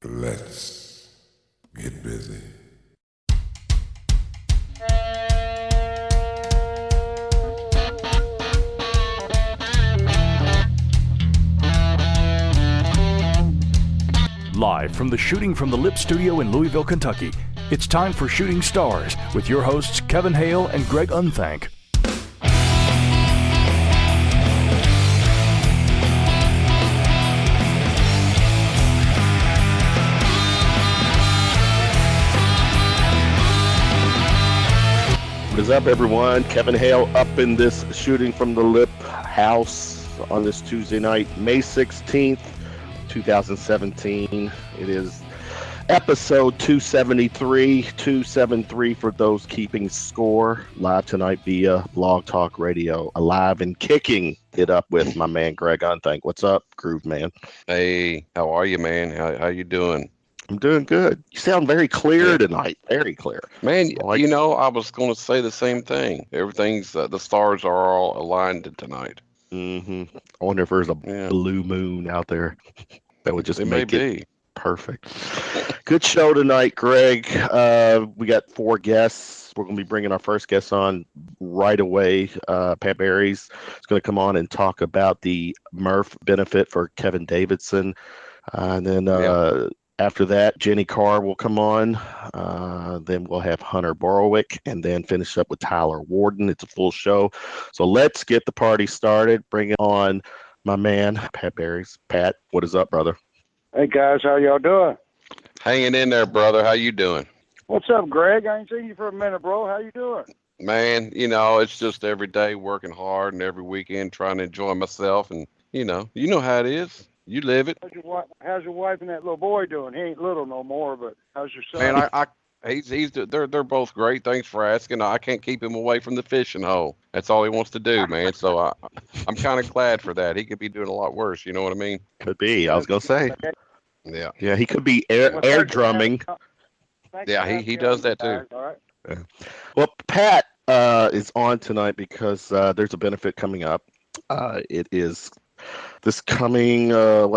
Let's get busy. Live from the Shooting from the Lip studio in Louisville, Kentucky, it's time for Shooting Stars with your hosts Kevin Hale and Greg Unthank. What is up, everyone? Kevin Hale up in this Shooting from the Lip house on this Tuesday night, May 16th, 2017. It is episode 273 for those keeping score. Live tonight via Blog Talk Radio. Alive and kicking it up with my man Greg Unthank. What's up, Groove Man? Hey, how are you, man? How you doing? I'm doing good. You sound very clear tonight. Very clear. Man, So, I was going to say the same thing. Everything's, the stars are all aligned tonight. I wonder if there's a blue moon out there that would just make it perfect. Good show tonight, Greg. We got 4 guests. We're going to be bringing our first guest on right away. Pat Bareis is going to come on and talk about the Murph benefit for Kevin Davidson. And then after that, Jeni Carr will come on. Then we'll have Hunter Borowick and then finish up with Tyler Warden. It's a full show. So let's get the party started. Bring it on my man, Pat Bareis. Pat, what is up, brother? Hey, guys. How y'all doing? Hanging in there, brother. How you doing? What's up, Greg? I ain't seen you for a minute, bro. How you doing? Man, it's just every day working hard and every weekend trying to enjoy myself. And, you know how it is. You live it. How's your wife and that little boy doing? He ain't little no more, but how's your son? Man, they're both great. Thanks for asking. I can't keep him away from the fishing hole. That's all he wants to do, man. So I'm kind of glad for that. He could be doing a lot worse. You know what I mean? Could be. I was gonna say. Yeah. Yeah, he could be air drumming. Yeah, he does that too. All right. Yeah. Well, Pat is on tonight because there's a benefit coming up. It is this coming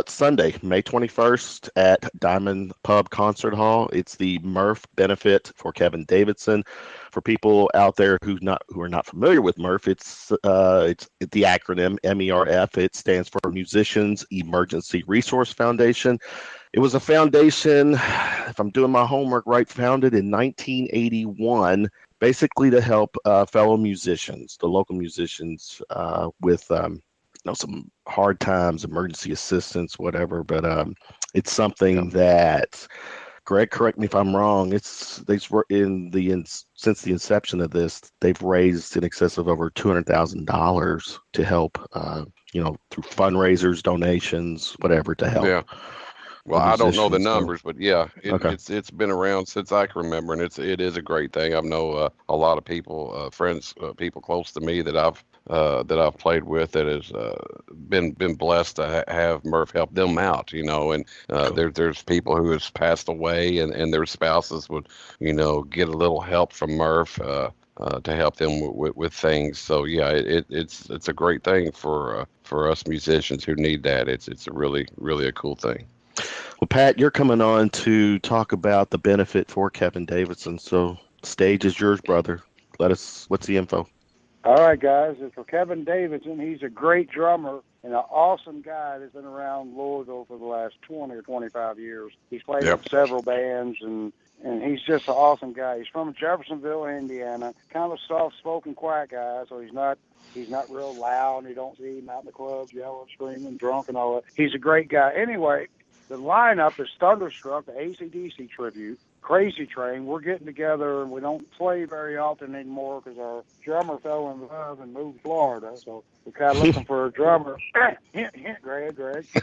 Sunday, May 21st at Diamond Pub Concert Hall. It's the Murph benefit for Kevin Davidson. For people out there who are not familiar with Murph, it's the acronym MERF. It stands for Musicians Emergency Resource Foundation. It was a foundation, if I'm doing my homework right, founded in 1981, basically to help fellow musicians, the local musicians, with some hard times, emergency assistance, whatever. But it's something that, Greg, correct me if I'm wrong. Since the inception of this, they've raised in excess of over $200,000 to help, through fundraisers, donations, whatever, to help. Yeah. Well, I don't know the musicians. numbers, but it's been around since I can remember, and it is a great thing. I know a lot of people, friends, people close to me that I've played with that has been blessed to have Murph help them out. And there's people who has passed away, and their spouses would get a little help from Murph to help them with things. So it's a great thing for us musicians who need that. It's a really a cool thing. Well, Pat, you're coming on to talk about the benefit for Kevin Davidson. So stage is yours, brother. What's the info? All right, guys. It's for Kevin Davidson. He's a great drummer and an awesome guy that's been around Louisville for the last 20 or 25 years. He's played with several bands, and he's just an awesome guy. He's from Jeffersonville, Indiana. Kind of a soft-spoken, quiet guy, so he's not real loud. You don't see him out in the clubs yelling, screaming, drunk, and all that. He's a great guy. Anyway, the lineup is Thunderstruck, the AC/DC tribute, Crazy Train. We're getting together, and we don't play very often anymore because our drummer fell in love and moved to Florida. So we're kind of looking for a drummer. Hint, Greg. It's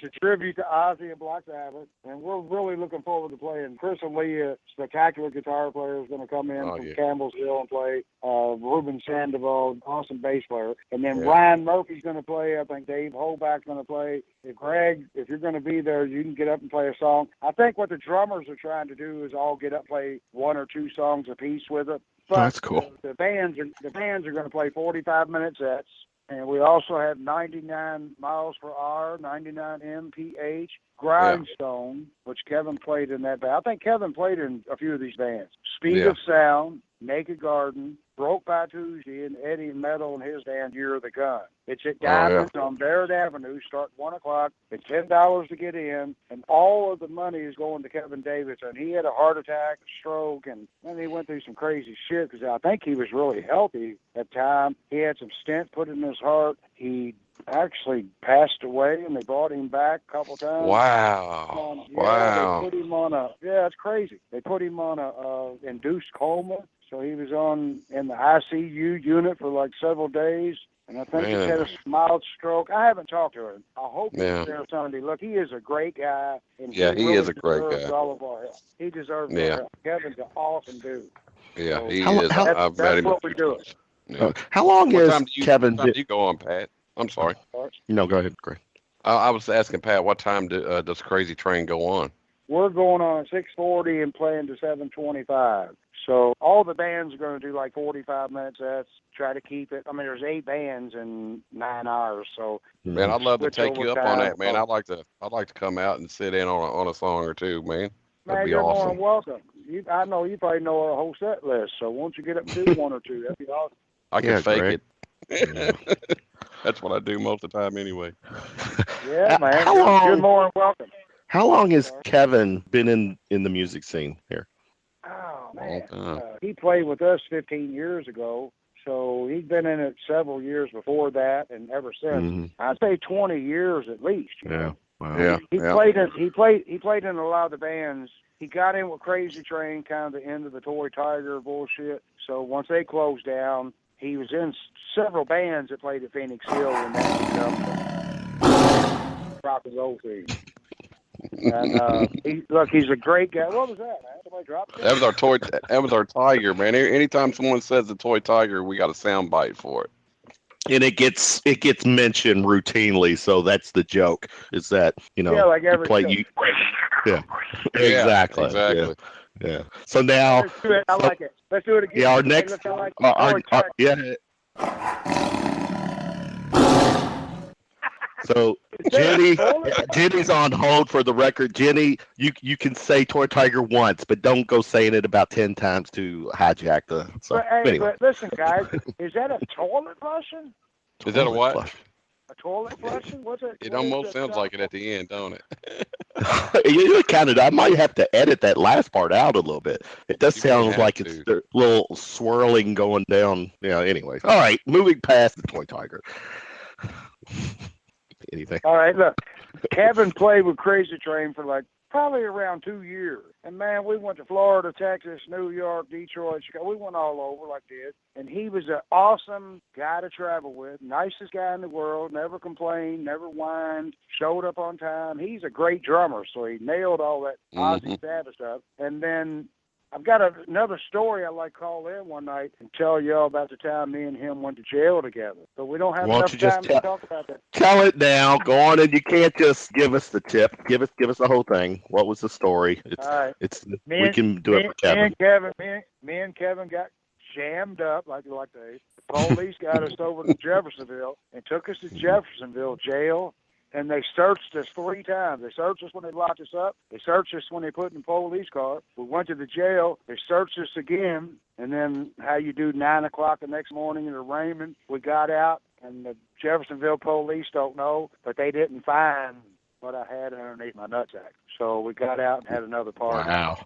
a tribute to Ozzy and Black Sabbath, and we're really looking forward to playing. Chris and Lee, a spectacular guitar player, is going to come in from Campbellsville and play. Ruben Sandoval, awesome bass player. And then Ryan Murphy's going to play. I think Dave Holback's going to play. Greg, if you're going to be there, you can get up and play a song. I think what the drummers are trying to do is all get up, play 1 or 2 songs apiece with it. But that's cool. The bands are going to play 45-minute sets. And we also had 99 miles per hour, 99 mph, Grindstone, which Kevin played in that band. I think Kevin played in a few of these bands. Speed of Sound, Naked Garden, Broke by Tuesday, and Eddie Metal and his band, Year of the Gun. It's at Diamonds on Barrett Avenue, start 1 o'clock. It's $10 to get in, and all of the money is going to Kevin Davidson. He had a heart attack, a stroke, and then he went through some crazy shit because I think he was really healthy at the time. He had some stent put in his heart. He actually passed away, and they brought him back a couple times. Wow. Wow. They put him on it's crazy. They put him on a induced coma, so he was in the ICU unit for like several days. And I think he had a mild stroke. I haven't talked to him. I hope he's there Sunday. Look, he is a great guy. And he really is a great guy. All of our help. He deserves our help. Kevin's an awesome dude. Yeah, so he is. I've met him. That's what we do. Yeah. How long is Kevin? What time do you go on, Pat? I'm sorry. No, go ahead, Greg. I was asking Pat, what time does Crazy Train go on? We're going on at 6:40 and playing to 7:25. So all the bands are going to do like 45-minute sets. Try to keep it. I mean, there's 8 bands in 9 hours. So man, I'd love to take you up on that, man. I'd like to come out and sit in on a song or two, man. That'd be you're awesome. More than welcome. I know you probably know our whole set list. So won't you get up and do one or two? That'd be awesome. I can fake it. That's what I do most of the time anyway. Yeah, man. You're more than welcome. How long has Kevin been in the music scene here? Oh, man. He played with us 15 years ago, so he's been in it several years before that, and ever since. Mm-hmm. I'd say 20 years at least. Wow. He played in a lot of the bands. He got in with Crazy Train, kind of the end of the Toy Tiger bullshit. So once they closed down, he was in several bands that played at Phoenix Hill when that was rock and roll thing. And he's a great guy. What was that, man? Somebody dropped it? That was our Tiger, man. Anytime someone says the Toy Tiger, we got a sound bite for it. And it gets mentioned routinely, so that's the joke. Is that like every exactly. Yeah. So now let's do it. I like it. Let's do it again. Yeah, our next So Jenny's on hold for the record. Jenny, you can say Toy Tiger once, but don't go saying it about 10 times to hijack the. So, but listen, guys, is that a toilet flushing? Is that a what? Flush. A toilet flushing? What's it? It almost sounds like it at the end, don't it? I might have to edit that last part out a little bit. It does sound like it's a little swirling going down. Yeah. Anyways, all right. Moving past the Toy Tiger. Anything? All right. Look, Kevin played with Crazy Train for like probably around 2 years, and man, we went to Florida, Texas, New York, Detroit, Chicago. We went all over like this, and he was an awesome guy to travel with. Nicest guy in the world. Never complained, never whined. Showed up on time. He's a great drummer, so he nailed all that Ozzy Savage stuff. And then I've got another story I'd like to call in one night and tell y'all about the time me and him went to jail together. But we don't have enough time to talk about that. Tell it now. Go on, and you can't just give us the tip. Give us the whole thing. What was the story? All right. We can do it for Kevin. Me and Kevin got jammed up like they. The police got us over to Jeffersonville and took us to Jeffersonville jail. And they searched us 3 times. They searched us when they locked us up. They searched us when they put in the police car. We went to the jail. They searched us again. And then how you do 9 o'clock the next morning in the Raymond, we got out, and the Jeffersonville police don't know, but they didn't find what I had underneath my nutsack. So we got out and had another party. Wow.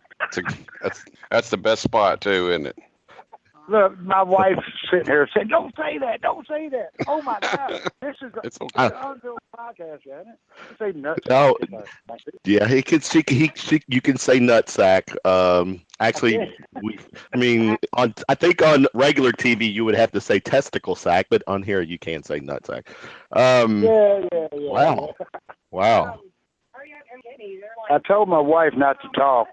That's the best spot, too, isn't it? Look, my wife's sitting here saying, "Don't say that! Don't say that!" Oh my God, this is the Unfiltered podcast, isn't it? Say nutsack. No, yeah, you can say nutsack. Actually, I think on regular TV you would have to say testicle sack, but on here you can say nutsack. Yeah. Wow. I told my wife not to talk.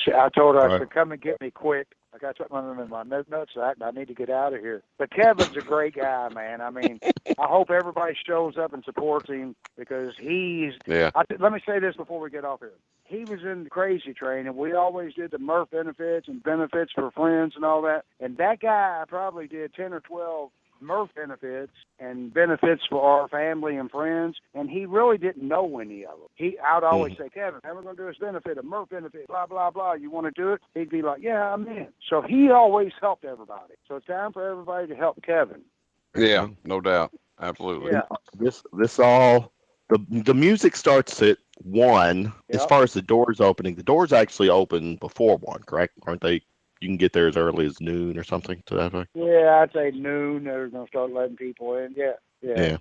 I told her, I said, "Come and get me quick. I got something in my nutsack, and I need to get out of here." But Kevin's a great guy, man. I mean, I hope everybody shows up and supports him because he's. Yeah. Let me say this before we get off here. He was in the Crazy Train, and we always did the Murph benefits and benefits for friends and all that. And that guy probably did 10 or 12 Murph benefits and benefits for our family and friends, and he really didn't know any of them. I'd always say, Kevin, how we're going to do this benefit, a Murph benefit, blah, blah, blah. You want to do it? He'd be like, yeah, I'm in. So he always helped everybody. So it's time for everybody to help Kevin. Yeah, no doubt. Absolutely. Yeah. This all the music starts at 1. Yep. As far as the doors opening, the doors actually open before 1, correct? Aren't they? You can get there as early as noon or something to that effect. Yeah, I'd say noon. They're going to start letting people in. Yeah.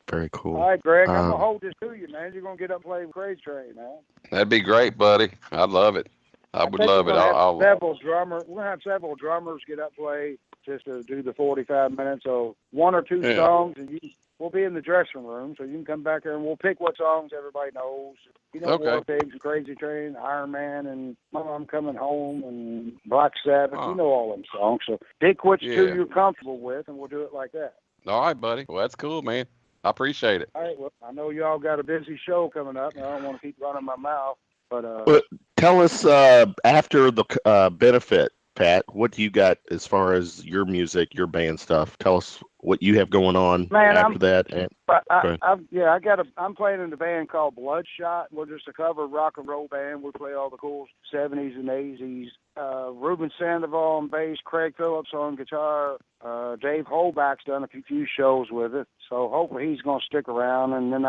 Very cool. All right, Greg, I'm going to hold this to you, man. You're going to get up and play with Crazy Train, man. That'd be great, buddy. I'd love it. I would love it. We're going to have several drummers get up and play just to do the 45 minutes. So 1 or 2 songs, and we'll be in the dressing room, so you can come back there and we'll pick what songs everybody knows. You know, War Pigs and Crazy Train, Iron Man, and I'm Coming Home, and Black Sabbath. You know all them songs. So pick which 2 you're comfortable with, and we'll do it like that. All right, buddy. Well, that's cool, man. I appreciate it. All right. Well, I know y'all got a busy show coming up, and I don't want to keep running my mouth. But tell us after the benefit, Pat, what do you got as far as your music, your band stuff? Tell us what you have going on after that. I'm playing in a band called Bloodshot. We're just a cover rock and roll band. We play all the cool 70s and 80s. Ruben Sandoval on bass, Craig Phillips on guitar. Dave Holback's done a few shows with it, so hopefully he's going to stick around. And then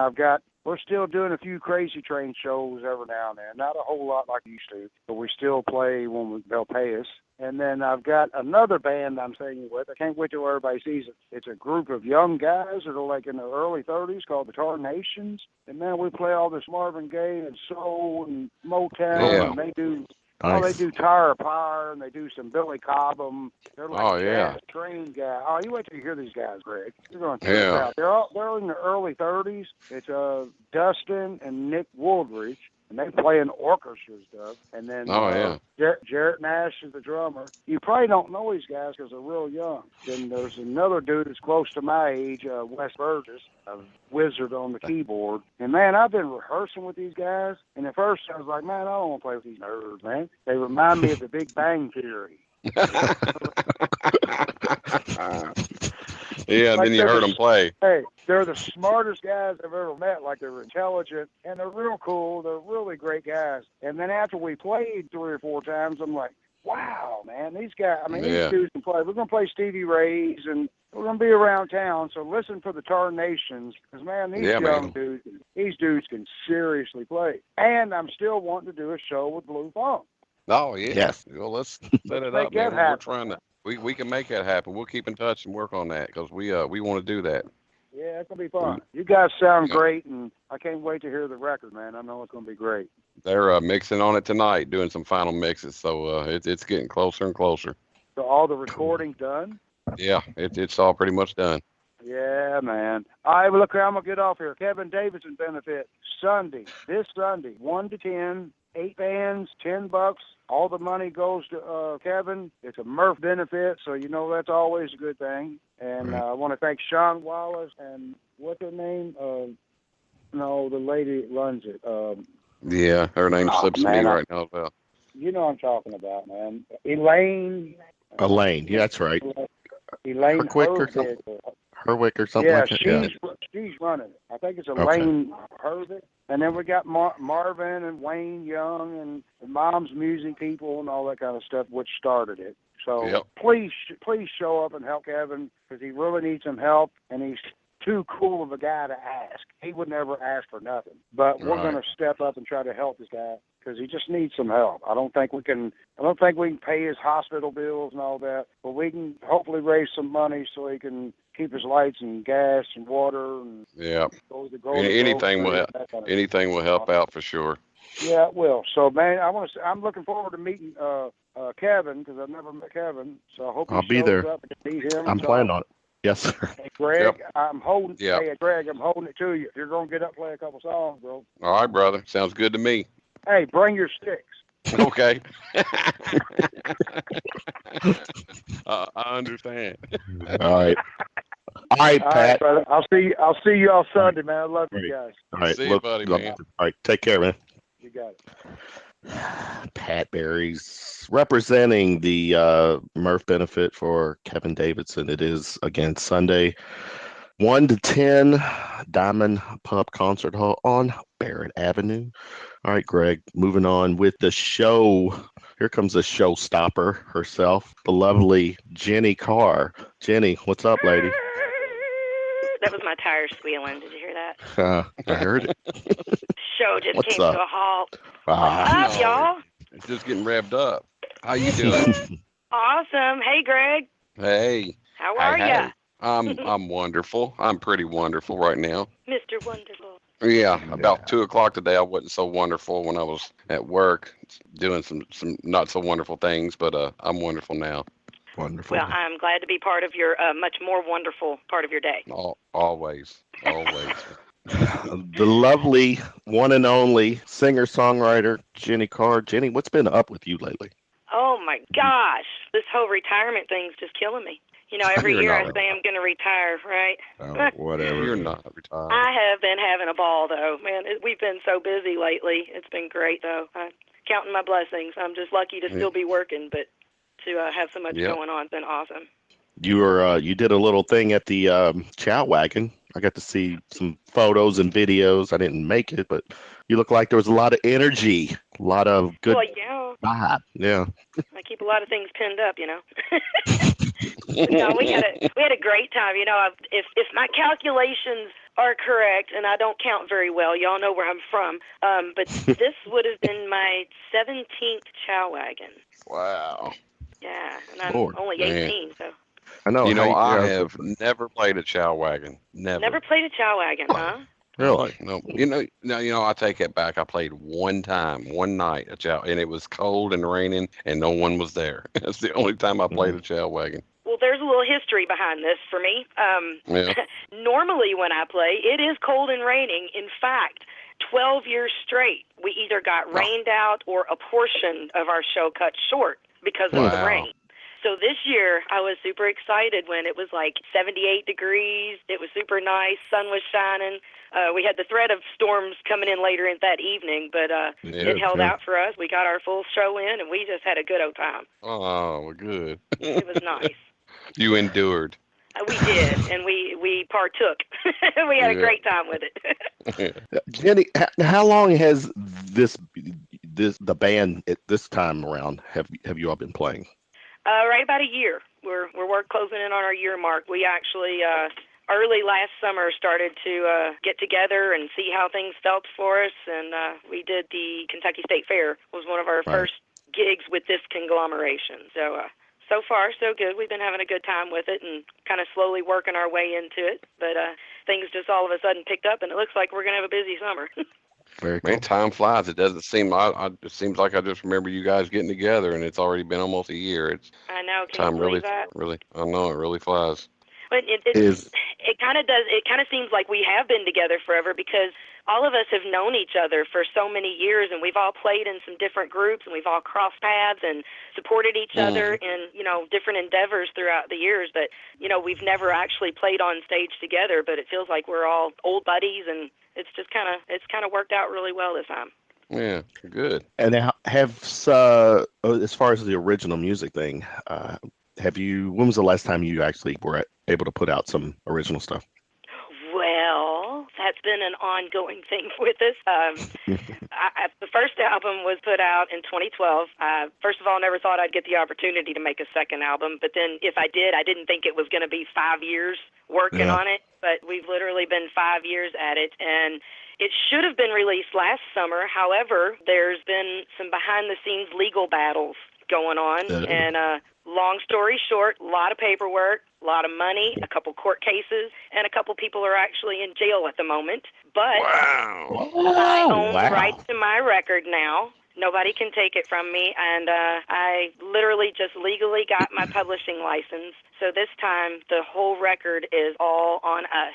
we're still doing a few Crazy Train shows every now and then. Not a whole lot like we used to, but we still play when they'll pay us. And then I've got another band I'm singing with. I can't wait till everybody sees it. It's a group of young guys that are like in their early 30s called the Tarnations. And man, we play all this Marvin Gaye and soul and Motown, and they do. Nice. Oh, they do Tire of Power, and they do some Billy Cobham. They're like jazz train guys. Oh, you wait till you hear these guys, Greg. You're going to check it out. They're in their early 30s. It's Dustin and Nick Woolridge, and they play in orchestra stuff. And then Jarrett Nash is the drummer. You probably don't know these guys because they're real young. Then there's another dude that's close to my age, Wes Burgess, a wizard on the keyboard. And, man, I've been rehearsing with these guys. And at first I was like, man, I don't want to play with these nerds, man. They remind me of the Big Bang Theory. Yeah, like then you heard them play. Hey, they're the smartest guys I've ever met. Like, they're intelligent, and they're real cool. They're really great guys. And then after we played 3 or 4 times, I'm like, wow, man, these guys, these dudes can play. We're going to play Stevie Ray's, and we're going to be around town. So listen for the Tarnations, because, man, these dudes can seriously play. And I'm still wanting to do a show with Blue Funk. Oh, yeah. Yes. Well, let's set it up, man. We're trying to. We can make that happen. We'll keep in touch and work on that because we want to do that. Yeah, it's going to be fun. You guys sound great, and I can't wait to hear the record, man. I know it's going to be great. They're mixing on it tonight, doing some final mixes, so it's getting closer and closer. So all the recording's done? Yeah, it's all pretty much done. Yeah, man. All right, well, look, I'm going to get off here. Kevin Davidson benefit, this Sunday, 1 to 10, 8 bands, $10. All the money goes to Kevin. It's a Murph benefit, so you know that's always a good thing. And I want to thank Sean Wallace and what's her name? The lady that runs it. Yeah, her name slips me right now as well. You know what I'm talking about, man. Elaine, yeah, that's right. Elaine Herwick or something. Herwick or something like that. She's running it. I think it's Elaine Herwick. And then we got Marvin and Wayne Young and the Mom's Music people and all that kind of stuff, which started it. So please show up and help Kevin because he really needs some help, and he's too cool of a guy to ask. He would never ask for nothing. But we're going to step up and try to help this guy because he just needs some help. I don't think we can pay his hospital bills and all that, but we can hopefully raise some money so he can keep his lights and gas and water and anything will help out for sure. Yeah, it will. So, man, I'm looking forward to meeting Kevin because I've never met Kevin. So I hope I'll be there. Up and meet him. I'm planning on it. Yes, sir. Hey, Greg, I'm holding. Hey, Greg, I'm holding it to you. You're gonna get up and play a couple songs, bro. All right, brother. Sounds good to me. Hey, bring your sticks. Okay. I understand. All right. All right, Pat. All right, brother. I'll see you all Sunday, man. I love you guys. All right. See you, buddy, man. All right. Take care, man. You got it. Pat Bareis representing the Murph benefit for Kevin Davidson. It is again Sunday, 1 to 10, Diamond Pub Concert Hall on Barrett Avenue. All right, Greg, moving on with the show. Here comes the showstopper herself, the lovely Jeni Carr. Jeni, what's up, lady? That was my tires squealing. Did you hear that? I heard it. Show just What's came up? to a halt. Ah, What's up, y'all? It's just getting revved up. How you doing? Awesome. Hey, Greg. Hey. How are ya? I'm wonderful. I'm pretty wonderful right now. Mr. Wonderful. Yeah, about 2:00 today. I wasn't so wonderful when I was at work doing some not so wonderful things, but I'm wonderful now. Wonderful. Well, I'm glad to be part of your much more wonderful part of your day. Always. The lovely one and only singer-songwriter Jeni Carr. Jeni, what's been up with you lately? Oh, my gosh. This whole retirement thing's just killing me. You know, every year I say I'm going to retire, right? Oh, whatever. You're not retired. I have been having a ball, though. Man, we've been so busy lately. It's been great, though. I'm counting my blessings. I'm just lucky to still be working, but to have so much going on has been awesome. You did a little thing at the Chow Wagon. I got to see some photos and videos. I didn't make it, but you look like there was a lot of energy, a lot of good vibe. Yeah. I keep a lot of things pinned up, you know. No, we had a great time. You know, if my calculations are correct, and I don't count very well, y'all know where I'm from. But this would have been my 17th Chow Wagon. Wow. Yeah, and I'm only 18, so. I know. You know, I have never played a Chow Wagon. Never played a Chow Wagon, huh? Really? No. I take it back. I played one night a Chow, and it was cold and raining, and no one was there. That's the only time I played a Chow Wagon. Well, there's a little history behind this for me. Normally when I play, it is cold and raining. In fact, 12 years straight, we either got rained out or a portion of our show cut short because of the rain. So this year, I was super excited when it was like 78 degrees. It was super nice. Sun was shining. We had the threat of storms coming in later in that evening, but it held out for us. We got our full show in, and we just had a good old time. Oh, good. It was nice. You endured. We did, and we partook. We had a great time with it. Jeni, how long has the band at this time around have you all been playing? Right about a year. We're closing in on our year mark. We actually early last summer started to get together and see how things felt for us, and we did the Kentucky State Fair. Was one of our first gigs with this conglomeration. So far, so good. We've been having a good time with it and kind of slowly working our way into it. But things just all of a sudden picked up, and it looks like we're going to have a busy summer. Very cool. Man, time flies. It doesn't seem. It seems like I just remember you guys getting together, and it's already been almost a year. I know. Can time you believe that? Really. I know it really flies. But it kind of does. It kind of seems like we have been together forever because all of us have known each other for so many years, and we've all played in some different groups, and we've all crossed paths and supported each other in different endeavors throughout the years. But we've never actually played on stage together. But it feels like we're all old buddies, and it's kind of worked out really well this time. Yeah, good. And as far as the original music thing, when was the last time you actually were able to put out some original stuff? Well, that's been an ongoing thing with us. The first album was put out in 2012. First of all, I never thought I'd get the opportunity to make a second album, but then if I did, I didn't think it was going to be 5 years working on it, but we've literally been 5 years at it, and it should have been released last summer. However, there's been some behind-the-scenes legal battles going on, and long story short, a lot of paperwork, a lot of money, a couple court cases, and a couple people are actually in jail at the moment. But I own the rights to my record now. Nobody can take it from me, and I literally just legally got my publishing license. So this time, the whole record is all on us.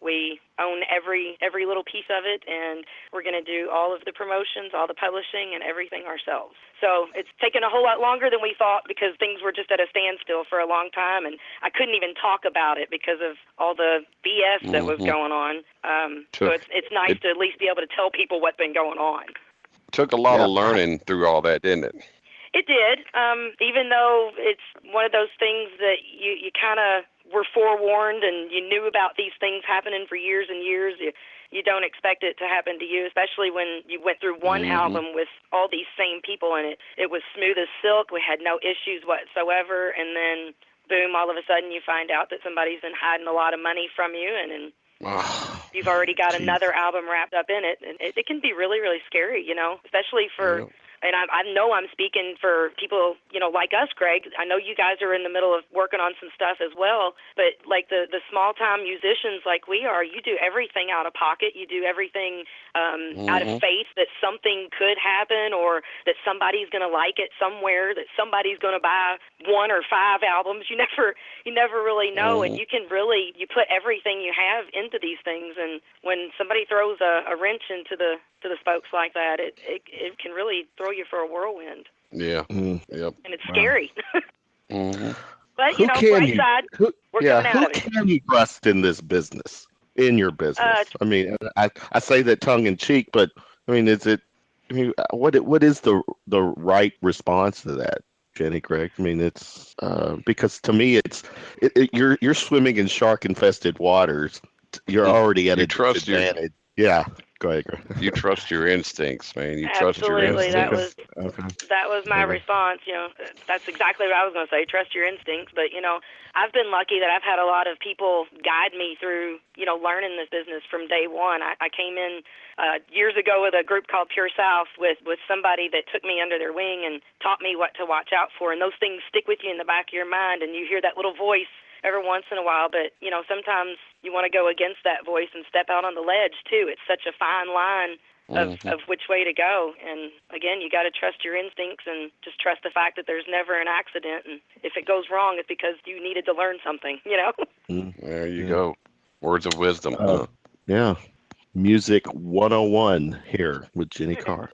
We own every little piece of it, and we're going to do all of the promotions, all the publishing, and everything ourselves. So it's taken a whole lot longer than we thought because things were just at a standstill for a long time, and I couldn't even talk about it because of all the BS that was going on. So it's nice to at least be able to tell people what's been going on. took a lot of learning through all that, didn't it? It did. Even though it's one of those things that you kind of were forewarned and you knew about these things happening for years and years, you don't expect it to happen to you, especially when you went through one album with all these same people in it. It was smooth as silk. We had no issues whatsoever. And then, boom, all of a sudden you find out that somebody's been hiding a lot of money from you, and you've already got another album wrapped up in it. And it can be really, really scary, especially for... And I know I'm speaking for people, like us, Greg. I know you guys are in the middle of working on some stuff as well. But like the small-time musicians like we are, you do everything out of pocket. You do everything out of faith that something could happen, or that somebody's going to like it somewhere, that somebody's going to buy 1 or 5 albums. You never really know. And you put everything you have into these things. And when somebody throws a wrench into the spokes like that, it can really throw you for a whirlwind. Yeah. Yep. And it's scary. But, who bright side, we're coming out of it. Who can you trust in this business, in your business? I mean, I say that tongue in cheek, but I mean, what is the right response to that, Jeni, Greg? I mean, it's because to me, you're swimming in shark-infested waters. You're already at a disadvantage. Yeah. Go ahead, Greg. You trust your instincts, man. You trust your instincts. That was my response. That's exactly what I was going to say. Trust your instincts. But I've been lucky that I've had a lot of people guide me through learning this business from day one. I came in years ago with a group called Pure South with somebody that took me under their wing and taught me what to watch out for. And those things stick with you in the back of your mind, and you hear that little voice every once in a while, but sometimes you want to go against that voice and step out on the ledge too. It's such a fine line of which way to go. And again, you got to trust your instincts and just trust the fact that there's never an accident. And if it goes wrong, it's because you needed to learn something. There you go. Words of wisdom. Yeah. Music 101 here with Jeni Carr.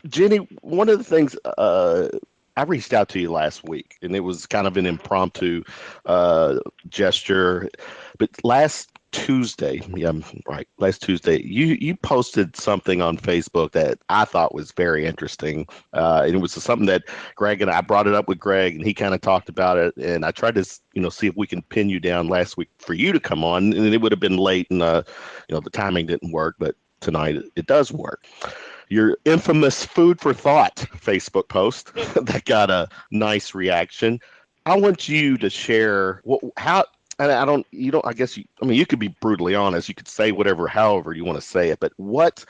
Jeni, one of the things I reached out to you last week, and it was kind of an impromptu gesture. But last Tuesday, you posted something on Facebook that I thought was very interesting. And it was something that Greg and I brought it up with Greg, and he kind of talked about it. And I tried to, see if we can pin you down last week for you to come on, and it would have been late, and the timing didn't work. But tonight it does work. Your infamous food for thought Facebook post that got a nice reaction. I want you to share you could be brutally honest. You could say however you want to say it, but what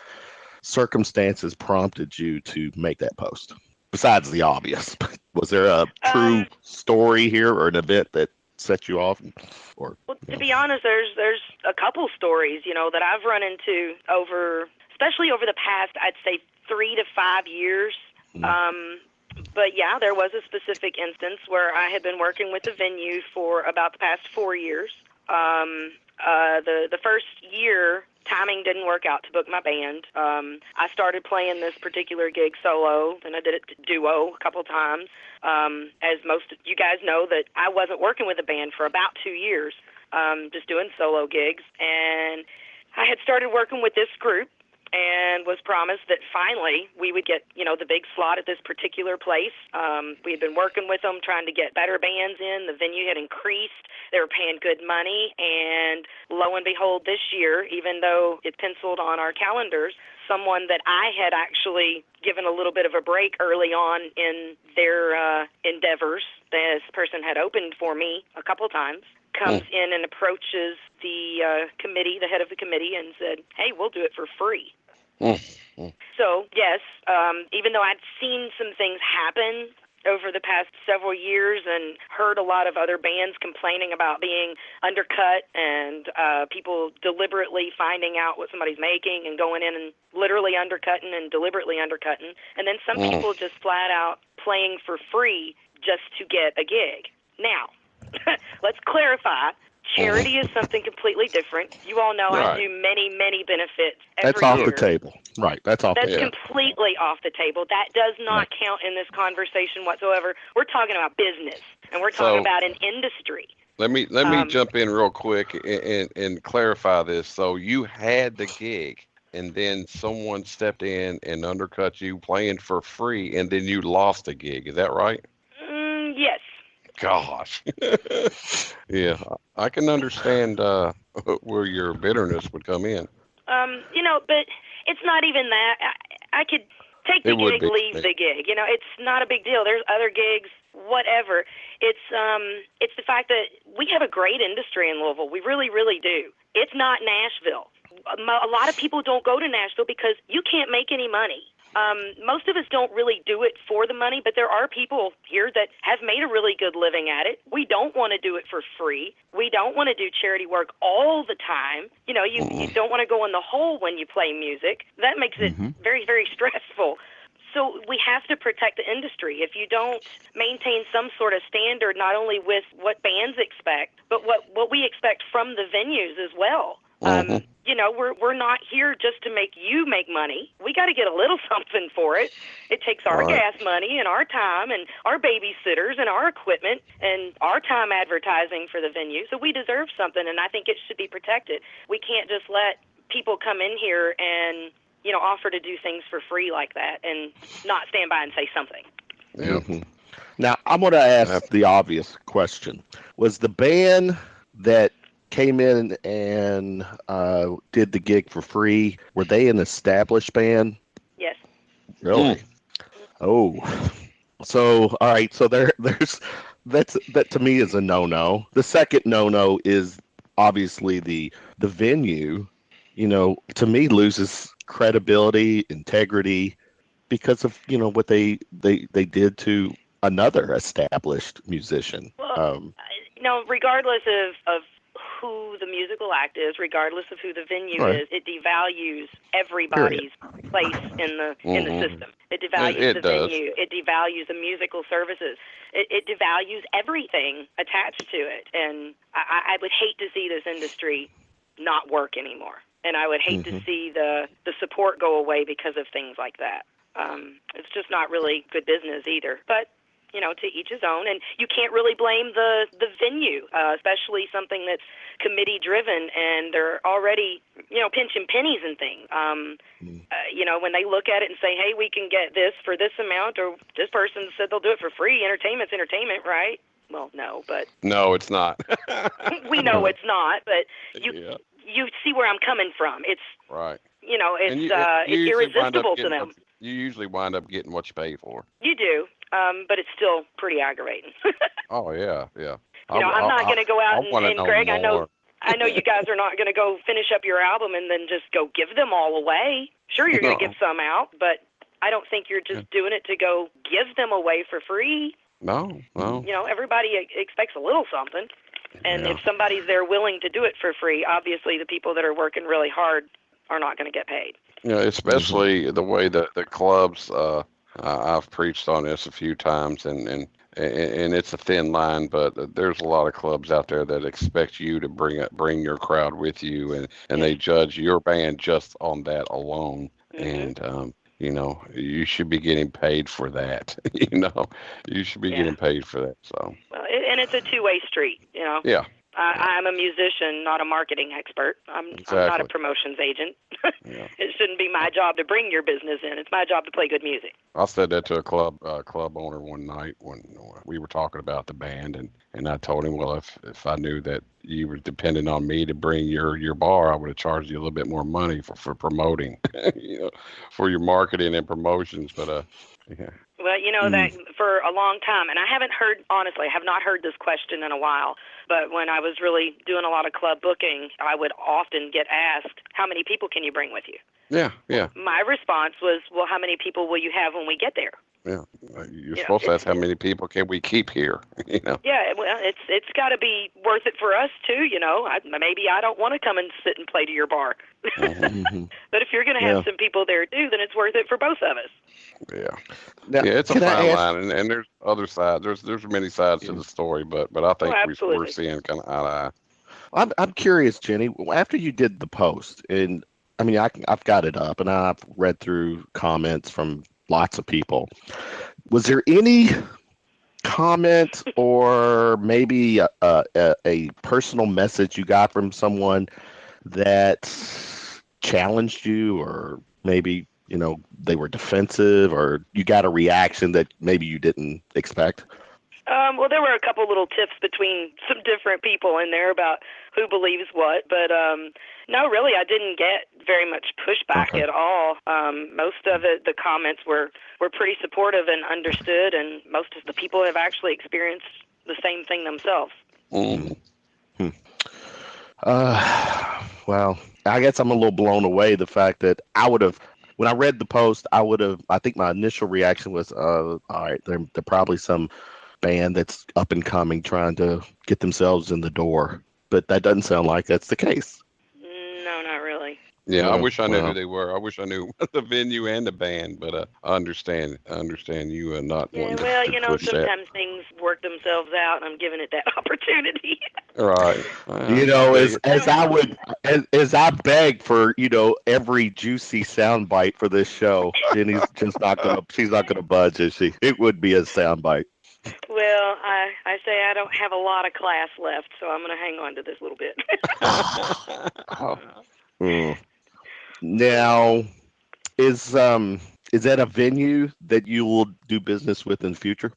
circumstances prompted you to make that post? Besides the obvious, was there a true story here or an event that set you off? Well, to be honest, there's a couple stories, that I've run into especially over the past, I'd say 3 to 5 years. But yeah, there was a specific instance where I had been working with the venue for about the past 4 years. The first year, timing didn't work out to book my band. I started playing this particular gig solo, and I did it duo a couple times. As most of you guys know, that I wasn't working with a band for about 2 years, just doing solo gigs. And I had started working with this group, and was promised that finally we would get, the big slot at this particular place. We had been working with them, trying to get better bands in. The venue had increased. They were paying good money. And lo and behold, this year, even though it penciled on our calendars, someone that I had actually given a little bit of a break early on in their endeavors, this person had opened for me a couple times, comes in and approaches the committee, the head of the committee, and said, "Hey, we'll do it for free." So, yes, even though I'd seen some things happen over the past several years and heard a lot of other bands complaining about being undercut and people deliberately finding out what somebody's making and going in and literally undercutting and deliberately undercutting, and then some people just flat out playing for free just to get a gig. Now, let's clarify. Charity is something completely different. You all know I do many, many benefits every That's off year. The table. Right. That's completely off the table. That does not count in this conversation whatsoever. We're talking about business, and we're talking about an industry. Let me jump in real quick and clarify this. So you had the gig, and then someone stepped in and undercut you playing for free, and then you lost the gig. Is that right? Yes. Gosh. Yeah, I can understand where your bitterness would come in. But it's not even that. I could take the gig, leave the gig. It's not a big deal. There's other gigs, whatever. It's the fact that we have a great industry in Louisville. We really, really do. It's not Nashville. A lot of people don't go to Nashville because you can't make any money. Most of us don't really do it for the money, but there are people here that have made a really good living at it. We don't want to do it for free. We don't want to do charity work all the time. You don't want to go in the hole when you play music. That makes it very, very stressful. So we have to protect the industry. If you don't maintain some sort of standard, not only with what bands expect, but what we expect from the venues as well. We're not here just to make you make money. We got to get a little something for it. It takes our gas money and our time and our babysitters and our equipment and our time advertising for the venue. So we deserve something, and I think it should be protected. We can't just let people come in here and offer to do things for free like that and not stand by and say something. Mm-hmm. Now, I'm going to ask the obvious question. Was the band that came in and did the gig for free, were they an established band? Yes. Really? Oh. So, all right. So that to me is a no-no. The second no-no is obviously the venue, to me loses credibility, integrity because of, what they did to another established musician. Well, regardless of who the musical act is, regardless of who the venue is, it devalues everybody's place in the system. It devalues the venue. It devalues the musical services. It devalues everything attached to it. And I would hate to see this industry not work anymore. And I would hate to see the support go away because of things like that. It's just not really good business either. But to each his own, and you can't really blame the venue, especially something that's committee driven, and they're already pinching pennies and things. When they look at it and say, hey, we can get this for this amount, or this person said they'll do it for free. Entertainment's entertainment, right? Well, no, but no, it's not. We know it's not, but you see where I'm coming from. It's right. It's irresistible to them. You usually wind up getting what you pay for. You do. But it's still pretty aggravating. Oh yeah. I'm not going to go out and Greg, more. I know you guys are not going to go finish up your album and then just go give them all away. Sure, you're going to give some out, but I don't think you're just doing it to go give them away for free. No. Everybody expects a little something. And if somebody's there willing to do it for free, obviously the people that are working really hard are not going to get paid. Especially the way that the clubs, I've preached on this a few times, and it's a thin line, but there's a lot of clubs out there that expect you to bring your crowd with you, and they judge your band just on that alone. And you should be getting paid for that. You should be getting paid for that. So. Well, and it's a two-way street. Yeah. I'm a musician, not a marketing expert. I'm not a promotions agent. It shouldn't be my job to bring your business in. It's my job to play good music. I said that to a club owner one night when we were talking about the band, and I told him, well, if I knew that you were dependent on me to bring your bar, I would have charged you a little bit more money for promoting, for your marketing and promotions. But Well, that for a long time, and I have not heard this question in a while, but when I was really doing a lot of club booking, I would often get asked, how many people can you bring with you? Yeah. My response was, well, how many people will you have when we get there? Yeah, you're supposed to ask how many people can we keep here, Yeah, well, it's got to be worth it for us too, Maybe I don't want to come and sit and play to your bar. But if you're going to have some people there too, then it's worth it for both of us. Yeah. Now, it's a fine line, and there's other sides. There's many sides to the story, but I think we're seeing kind of eye to eye. I'm curious, Jeni, after you did the post, and I mean, I've got it up, and I've read through comments from lots of people. Was there any comment or maybe a personal message you got from someone that challenged you, or maybe, they were defensive, or you got a reaction that maybe you didn't expect? Well, there were a couple little tiffs between some different people in there about who believes what, but no, really, I didn't get very much pushback at all. Most of it, the comments were pretty supportive and understood, and most of the people have actually experienced the same thing themselves. Mm-hmm. Well, I guess I'm a little blown away the fact that when I read the post, I think my initial reaction was, all right, they're probably some band that's up and coming trying to get themselves in the door, but that doesn't sound like that's the case. No, not really. Yeah, I wish I knew who they were. I wish I knew the venue and the band, but I understand you and not wanting to push sometimes that. Things work themselves out, and I'm giving it that opportunity. Right. As I beg for, every juicy soundbite for this show, Jenny's just she's not gonna budge, is she? It would be a soundbite. Well, I say I don't have a lot of class left, so I'm going to hang on to this little bit. Now, is that a venue that you will do business with in the future?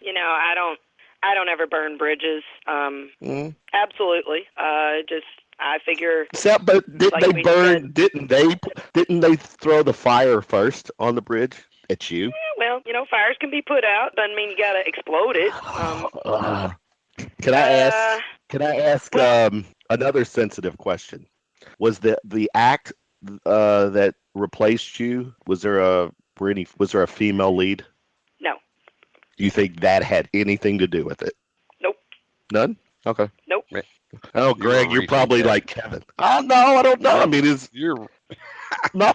I don't ever burn bridges. Absolutely. I figure. But didn't they throw the fire first on the bridge at you? Well, fires can be put out. Doesn't mean you got to explode it. Can I ask another sensitive question? Was the act that replaced you? Was there a female lead? No. Do you think that had anything to do with it? Nope. None? Okay. Nope. Oh, Greg, you're probably like Kevin. Oh no, I don't know. I mean, you're. No,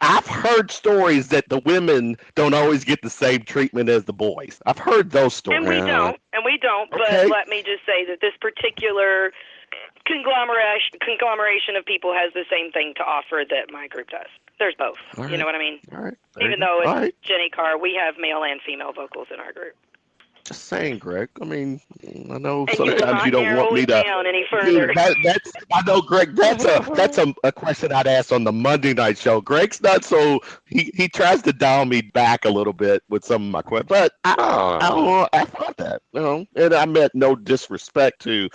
I've heard stories that the women don't always get the same treatment as the boys. I've heard those stories. And we don't, okay. But let me just say that this particular conglomeration of people has the same thing to offer that my group does. There's both. Right. You know what I mean? All right. Even though it's Jeni Carr, we have male and female vocals in our group. Just saying, Greg. I mean, I know and sometimes you don't want me to down any further. I know, Greg. That's a question I'd ask on the Monday night show. Greg's not so he tries to dial me back a little bit with some of my questions, but I thought that, and I meant no disrespect to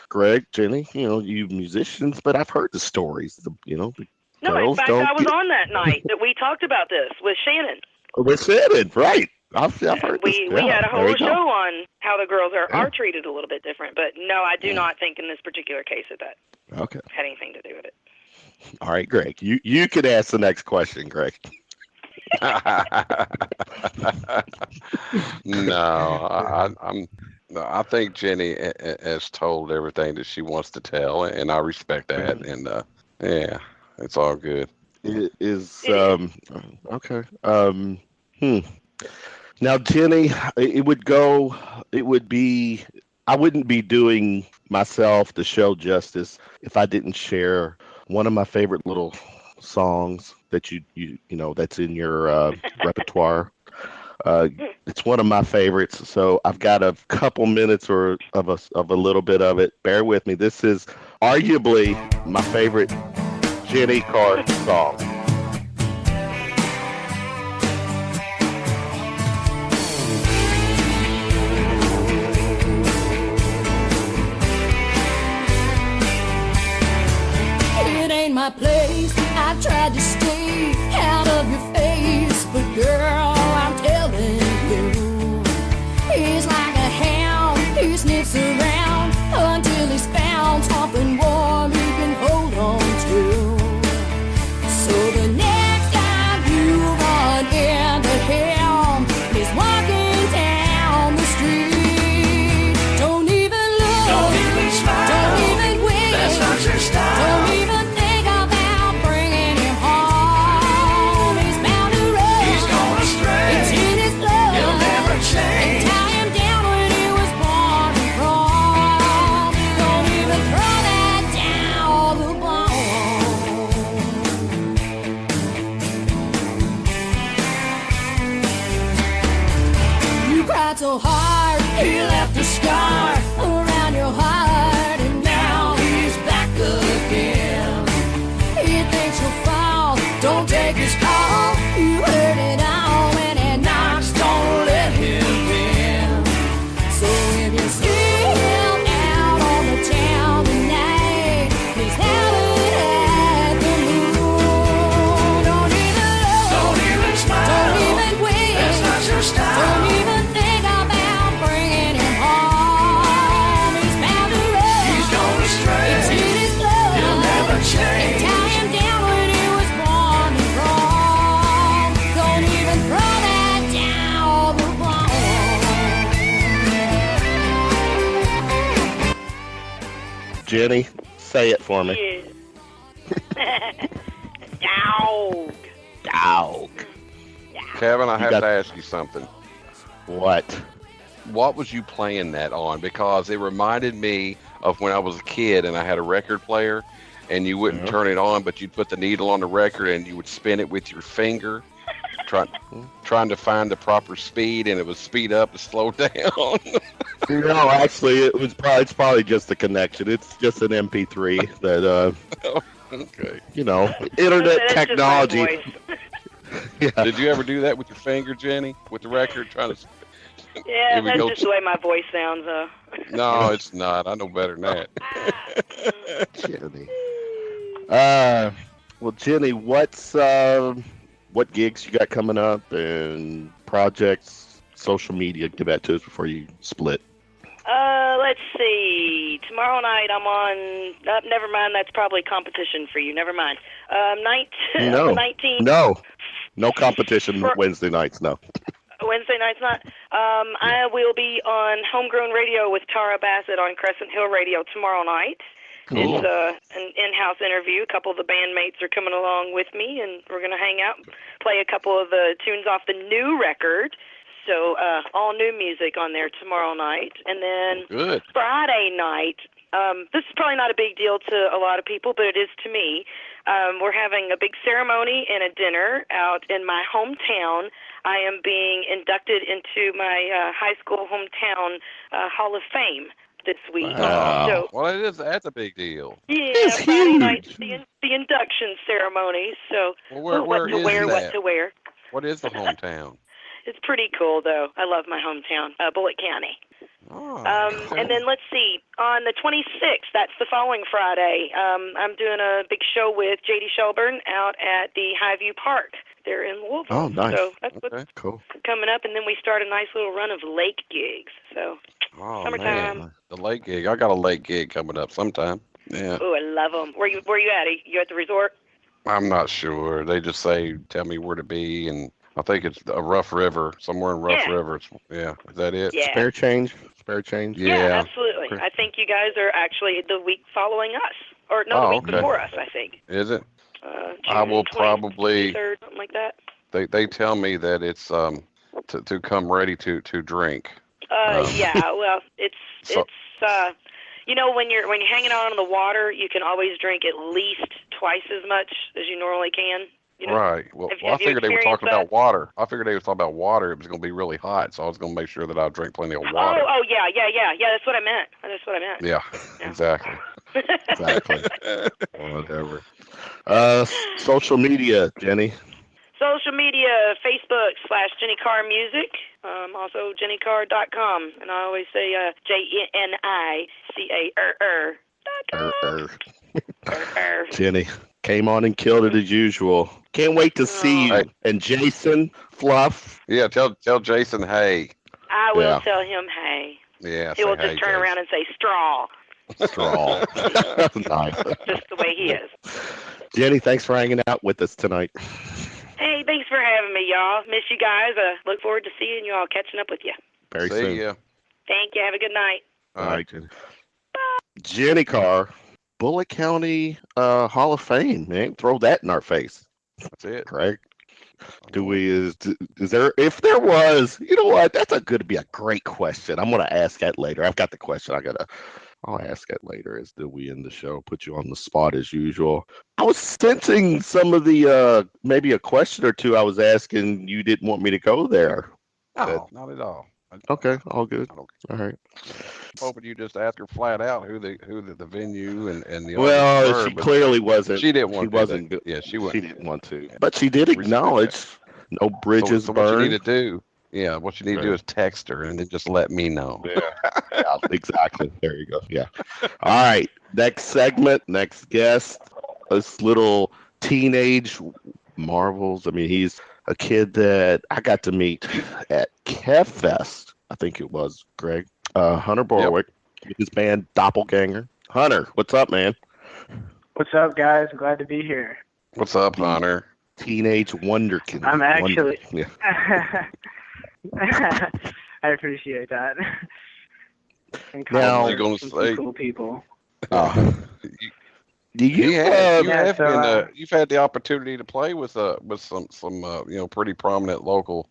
Greg, Jenny, you musicians, but I've heard the stories. No, in fact, I was on that night that we talked about this with Shannon. With Shannon, right? I've heard we had a whole show on how the girls are treated a little bit different, but no, I do not think in this particular case that had anything to do with it. All right, Greg, you can ask the next question, Greg. I think Jenny has told everything that she wants to tell, and I respect that. And it's all good. It is okay. Now, Jenny, I wouldn't be doing myself the show justice if I didn't share one of my favorite little songs that you that's in your repertoire. It's one of my favorites, so I've got a couple minutes of a little bit of it. Bear with me. This is arguably my favorite Jeni Carr song. My place, I tried to stay out of your face, but girl, I'm telling you, he's like a hound, he sniffs around until he's found something warm he can hold on to. So the next time you run into him, he's walking down the street. Don't even look, don't even smile, don't even wink, that's not your style. Don't even Jenny, say it for me. Yeah. Dog. Dog. Kevin, I have to ask you something. What? What was you playing that on? Because it reminded me of when I was a kid and I had a record player, and you wouldn't turn it on, but you'd put the needle on the record and you would spin it with your finger, trying to find the proper speed, and it would speed up and slow down. No, actually, it's probably just the connection. It's just an MP3 that Okay. Internet That's technology. Just my voice. Yeah. Did you ever do that with your finger, Jenny, with the record, trying to? Yeah, that's just the way my voice sounds. No, it's not. I know better than that. Jenny. Well, Jenny, what gigs you got coming up and projects, social media? Give that to us before you split. Let's see. Tomorrow night I'm on. Never mind. That's probably competition for you. Never mind. No. 19th. No competition Wednesday nights. No. Wednesday night's not. I will be on Homegrown Radio with Tara Bassett on Crescent Hill Radio tomorrow night. Cool. It's an in-house interview. A couple of the bandmates are coming along with me, and we're going to hang out, play a couple of the tunes off the new record. So all new music on there tomorrow night. And then Friday night, this is probably not a big deal to a lot of people, but it is to me. We're having a big ceremony and a dinner out in my hometown. I am being inducted into my high school hometown Hall of Fame this week. Wow. Well, that's a big deal. Yeah, Friday night's the induction ceremony. So where is that? What to wear. What is the hometown? It's pretty cool, though. I love my hometown, Bullitt County. Oh, cool. And then let's see, on the 26th, that's the following Friday, I'm doing a big show with J.D. Shelburne out at the Highview Park there in Louisville. Oh, nice. So that's what's cool. coming up, and then we start a nice little run of lake gigs. So summertime. Man. The lake gig. I got a lake gig coming up sometime. Yeah. Oh, I love them. Where you at? You at the resort? I'm not sure. They just tell me where to be, and I think it's a Rough River, somewhere in Rough River. Is that it? Yeah. Spare change? Yeah, absolutely. I think you guys are actually the week following us. Or no, the week before us, I think. Is it? June I will 20th, probably... 23rd, something like that. They tell me that it's to come ready to drink. Yeah, well, it's when you're hanging out on the water, you can always drink at least twice as much as you normally can. Right. Well, I figured they were talking about water. I figured they were talking about water. It was going to be really hot, so I was going to make sure that I drink plenty of water. Oh, yeah. That's what I meant. Yeah. Exactly. Exactly. Whatever. Social media, Jenny. Social media, Facebook / Jeni Carr Music. Also JeniCarr.com. And I always say JeniCarr.com. Jenny came on and killed it as usual. Can't wait to see you. And Jason, Fluff. Yeah, tell Jason hey. I will tell him hey. Yeah, he will just turn around and say straw. Straw. Nice. Just the way he is. Jenny, thanks for hanging out with us tonight. Hey, thanks for having me, y'all. Miss you guys. Look forward to seeing you all, catching up with you. Very soon. See ya. Thank you. Have a good night. All right, Jenny. Jeni Carr, Bullitt County Hall of Fame, man. Throw that in our face. That's it. Craig. Is there, if there was, you know what? That's going to be a great question. I'm going to ask that later. I've got the question. I'll ask that later as we end the show. Put you on the spot as usual. I was sensing some of the, maybe a question or two I was asking, you didn't want me to go there. No, not at all. Okay, all good. All right. Hoping you just ask her flat out who the venue and the well, she clearly wasn't. She didn't want. She wasn't good. Yeah, she didn't want to. But she did acknowledge no bridges burned. What you need to do? Yeah, what you need to do is text her and then just let me know. Yeah, exactly. There you go. Yeah. All right. Next segment. Next guest. This little teenage marvels. I mean, he's a kid that I got to meet at Kev Fest. I think it was, Greg. Hunter Borowick with his band Doppelganger. Hunter, what's up, man? What's up, guys? I'm glad to be here. What's up, Hunter? Teenage Wonderkin. I'm actually... Yeah. I appreciate that. Now, you're going to say cool people. You've had the opportunity to play with some pretty prominent local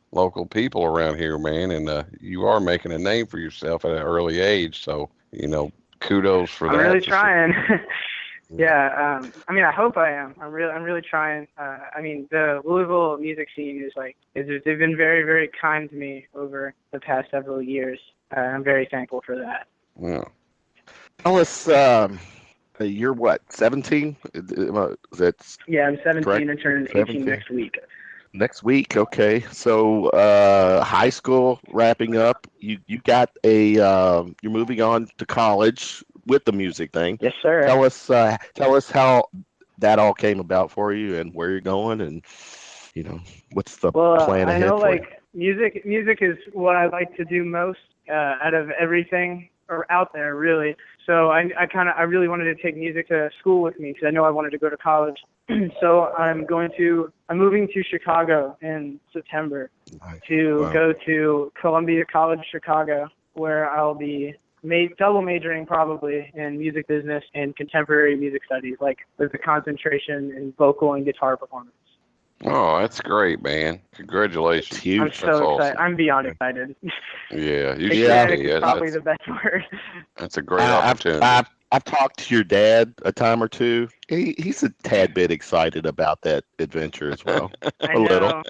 people around here, man, and you are making a name for yourself at an early age. So kudos for that. I'm really trying. Yeah, I hope I am. I'm really trying. The Louisville music scene they've been very, very kind to me over the past several years. I'm very thankful for that. Yeah. Tell us, you're what, 17? Yeah, I'm 17 correct? and turning 18 next week. Next week, okay. So high school wrapping up. You got you're moving on to college with the music thing. Yes, sir. Tell us how that all came about for you and where you're going and what's the plan ahead for you? Music is what I like to do most out of everything or out there, really. So I really wanted to take music to school with me because I know I wanted to go to college. So I'm moving to Chicago in September to go to Columbia College Chicago, where I'll be double majoring probably in music business and contemporary music studies, with a concentration in vocal and guitar performance. Oh, that's great, man! Congratulations! Huge. I'm so excited. I'm beyond excited. Yeah, you should be. Probably the best word. That's a great opportunity. I've talked to your dad a time or two. He's a tad bit excited about that adventure as well. I little.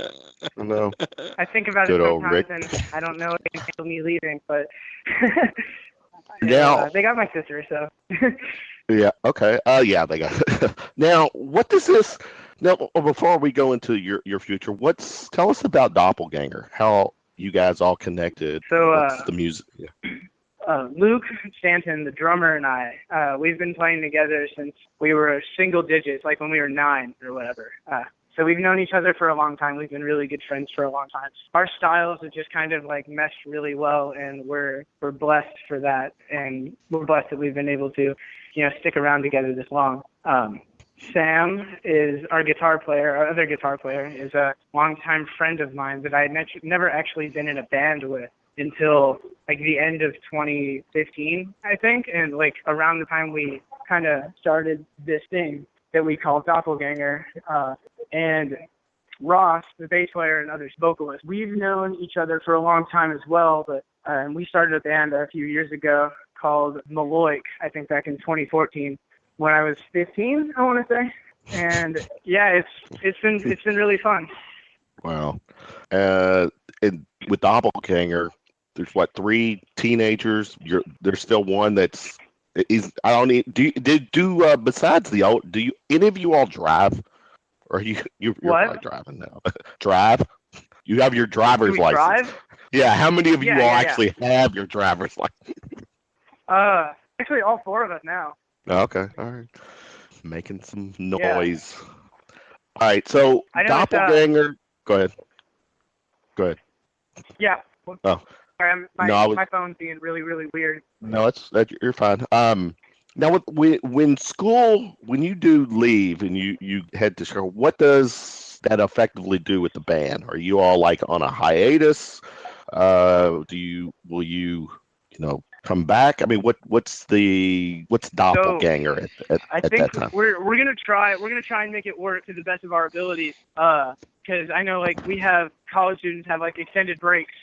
I know. I think about Good it old sometimes, Rick. and I don't know if they can handle me leaving, but now they got my sister, so. Yeah. Okay. Yeah, they got. Now, what does this? Now, before we go into your future, tell us about Doppelganger. How you guys all connected? So, what's the music? Yeah. Luke Stanton, the drummer, and I, we've been playing together since we were single digits, when we were 9 or whatever. So we've known each other for a long time. We've been really good friends for a long time. Our styles have just kind of meshed really well, and we're blessed for that. And we're blessed that we've been able to, stick around together this long. Sam is our other guitar player, is a longtime friend of mine that I had never actually been in a band with until the end of 2015, I think. And around the time we kind of started this thing that we call Doppelganger, and Ross, the bass player and others vocalist, we've known each other for a long time as well, but we started a band a few years ago called Borowick, I think back in 2014, when I was 15, I want to say. And yeah, it's been really fun. Wow. And with Doppelganger, there's 3 teenagers. There's still one that's I don't need. Do besides the old? Do any of you all drive? Or you're probably driving now? Drive? You have your driver's license? Drive? Yeah. How many of you all actually have your driver's license? Actually, all 4 of us now. Okay. All right. Making some noise. Yeah. All right. So Doppelganger. Go ahead. Yeah. Oh. Sorry, my phone's being really, really weird. No, you're fine. Now, when you do leave and you head to Chicago, what does that effectively do with the band? Are you all on a hiatus? Will you come back? I mean, what's Doppelganger at that time? We're gonna try and make it work to the best of our abilities. Because I know we have college students have extended breaks.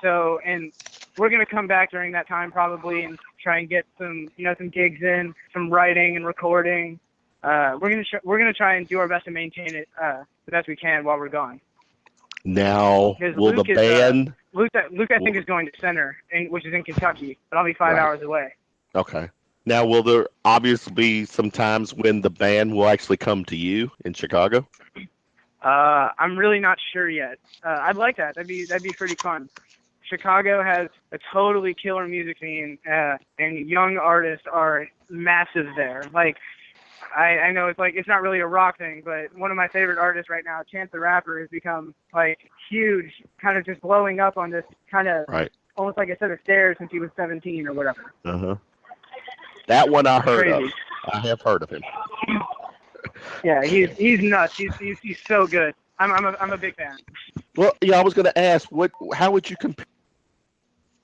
And we're going to come back during that time probably and try and get some gigs in, some writing and recording. We're going to try and do our best to maintain it the best we can while we're gone. Now, will the band... Luke, I think, is going to Center, which is in Kentucky, but I'll be 5 hours away. Okay. Now, will there obviously be some times when the band will actually come to you in Chicago? I'm really not sure yet. I'd like that. That'd be pretty fun. Chicago has a totally killer music scene, and young artists are massive there. I know it's not really a rock thing, but one of my favorite artists right now, Chance the Rapper, has become huge, kind of just blowing up on this kind of almost like a set of stairs since he was 17 or whatever. That one I heard of. I have heard of him. Yeah, he's nuts. He's so good. I'm a big fan. Well, yeah, I was going to ask, how would you compare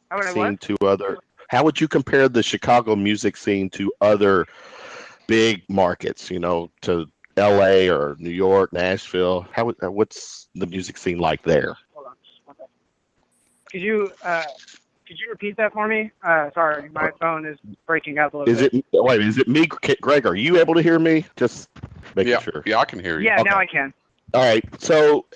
to other? How would you compare the Chicago music scene to other big markets, to LA or New York, Nashville? What's the music scene like there? Hold on. Just 1 second. Could you repeat that for me? Sorry, my phone is breaking up a little bit. Is it me, Greg? Are you able to hear me? Just making sure. Yeah, I can hear you. Yeah, Okay. now I can. All right. So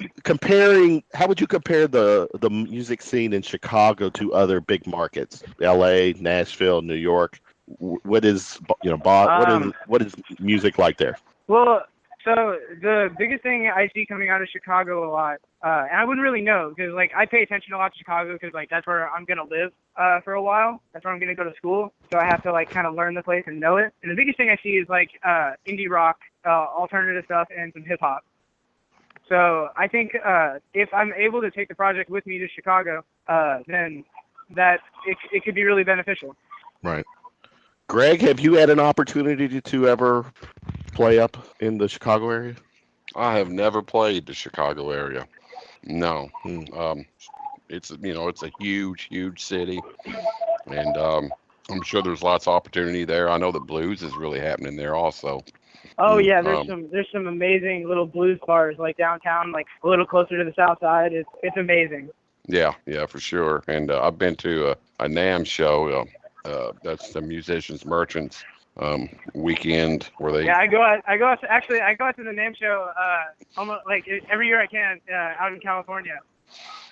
how would you compare the music scene in Chicago to other big markets? LA, Nashville, New York. What is what is music like there? Well, so the biggest thing I see coming out of Chicago a lot, and I wouldn't really know because like I pay attention a lot to Chicago because like that's where I'm gonna live for a while. That's where I'm gonna go to school. So I have to like kind of learn the place and know it. And the biggest thing I see is like indie rock, alternative stuff, and some hip hop. So I think if I'm able to take the project with me to Chicago, then that it could be really beneficial. Right. Greg, have you had an opportunity to ever play up in the Chicago area? I have never played the Chicago area. No. It's a huge city, and I'm sure there's lots of opportunity there. I know the blues is really happening there also. Oh yeah, there's some amazing little blues bars like downtown, like a little closer to the south side. It's amazing. Yeah, for sure. And I've been to a NAMM show. That's the Musicians Merchants weekend where they. Yeah, I go out to the NAMM show almost like every year I can out in California.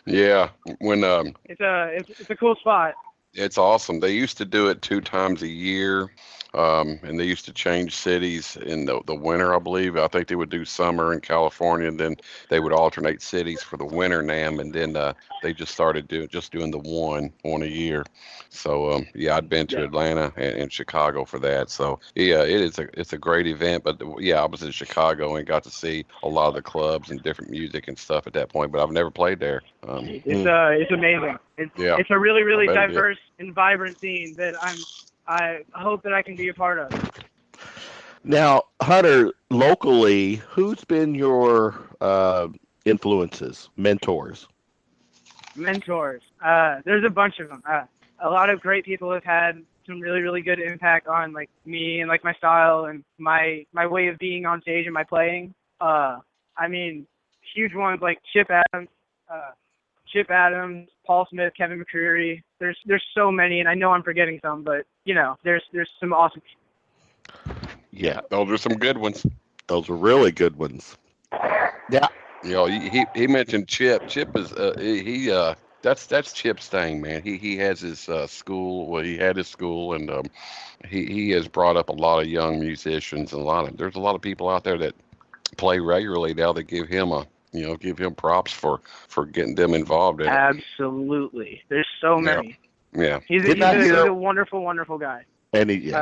Yeah, when it's a cool spot. It's awesome. They used to do it 2 times a year. And they used to change cities in the winter, I believe. I think they would do summer in California, and then they would alternate cities for the winter NAMM, and then they just started doing the one a year. So I'd been to Atlanta and Chicago for that. So yeah, it's a great event. But I was in Chicago and got to see a lot of the clubs and different music and stuff at that point. But I've never played there. It's amazing. It's a really really diverse and vibrant scene that I hope that I can be a part of. Now, Hunter, locally, who's been your influences, mentors? There's a bunch of them. A lot of great people have had some really, really good impact on like me and like my style and my way of being on stage and my playing. I mean, huge ones like Chip Adams, Paul Smith, Kevin McCreary. There's so many, and I know I'm forgetting some, but there's some awesome. Yeah, those are some good ones. Those are really good ones. Yeah. He mentioned Chip. Chip is that's Chip's thing, man. He has his school. Well, he had his school, and he has brought up a lot of young musicians, and there's a lot of people out there that play regularly now that give him props for getting them involved in it. Absolutely. There's so many. Yeah. He's a wonderful, wonderful guy. And he's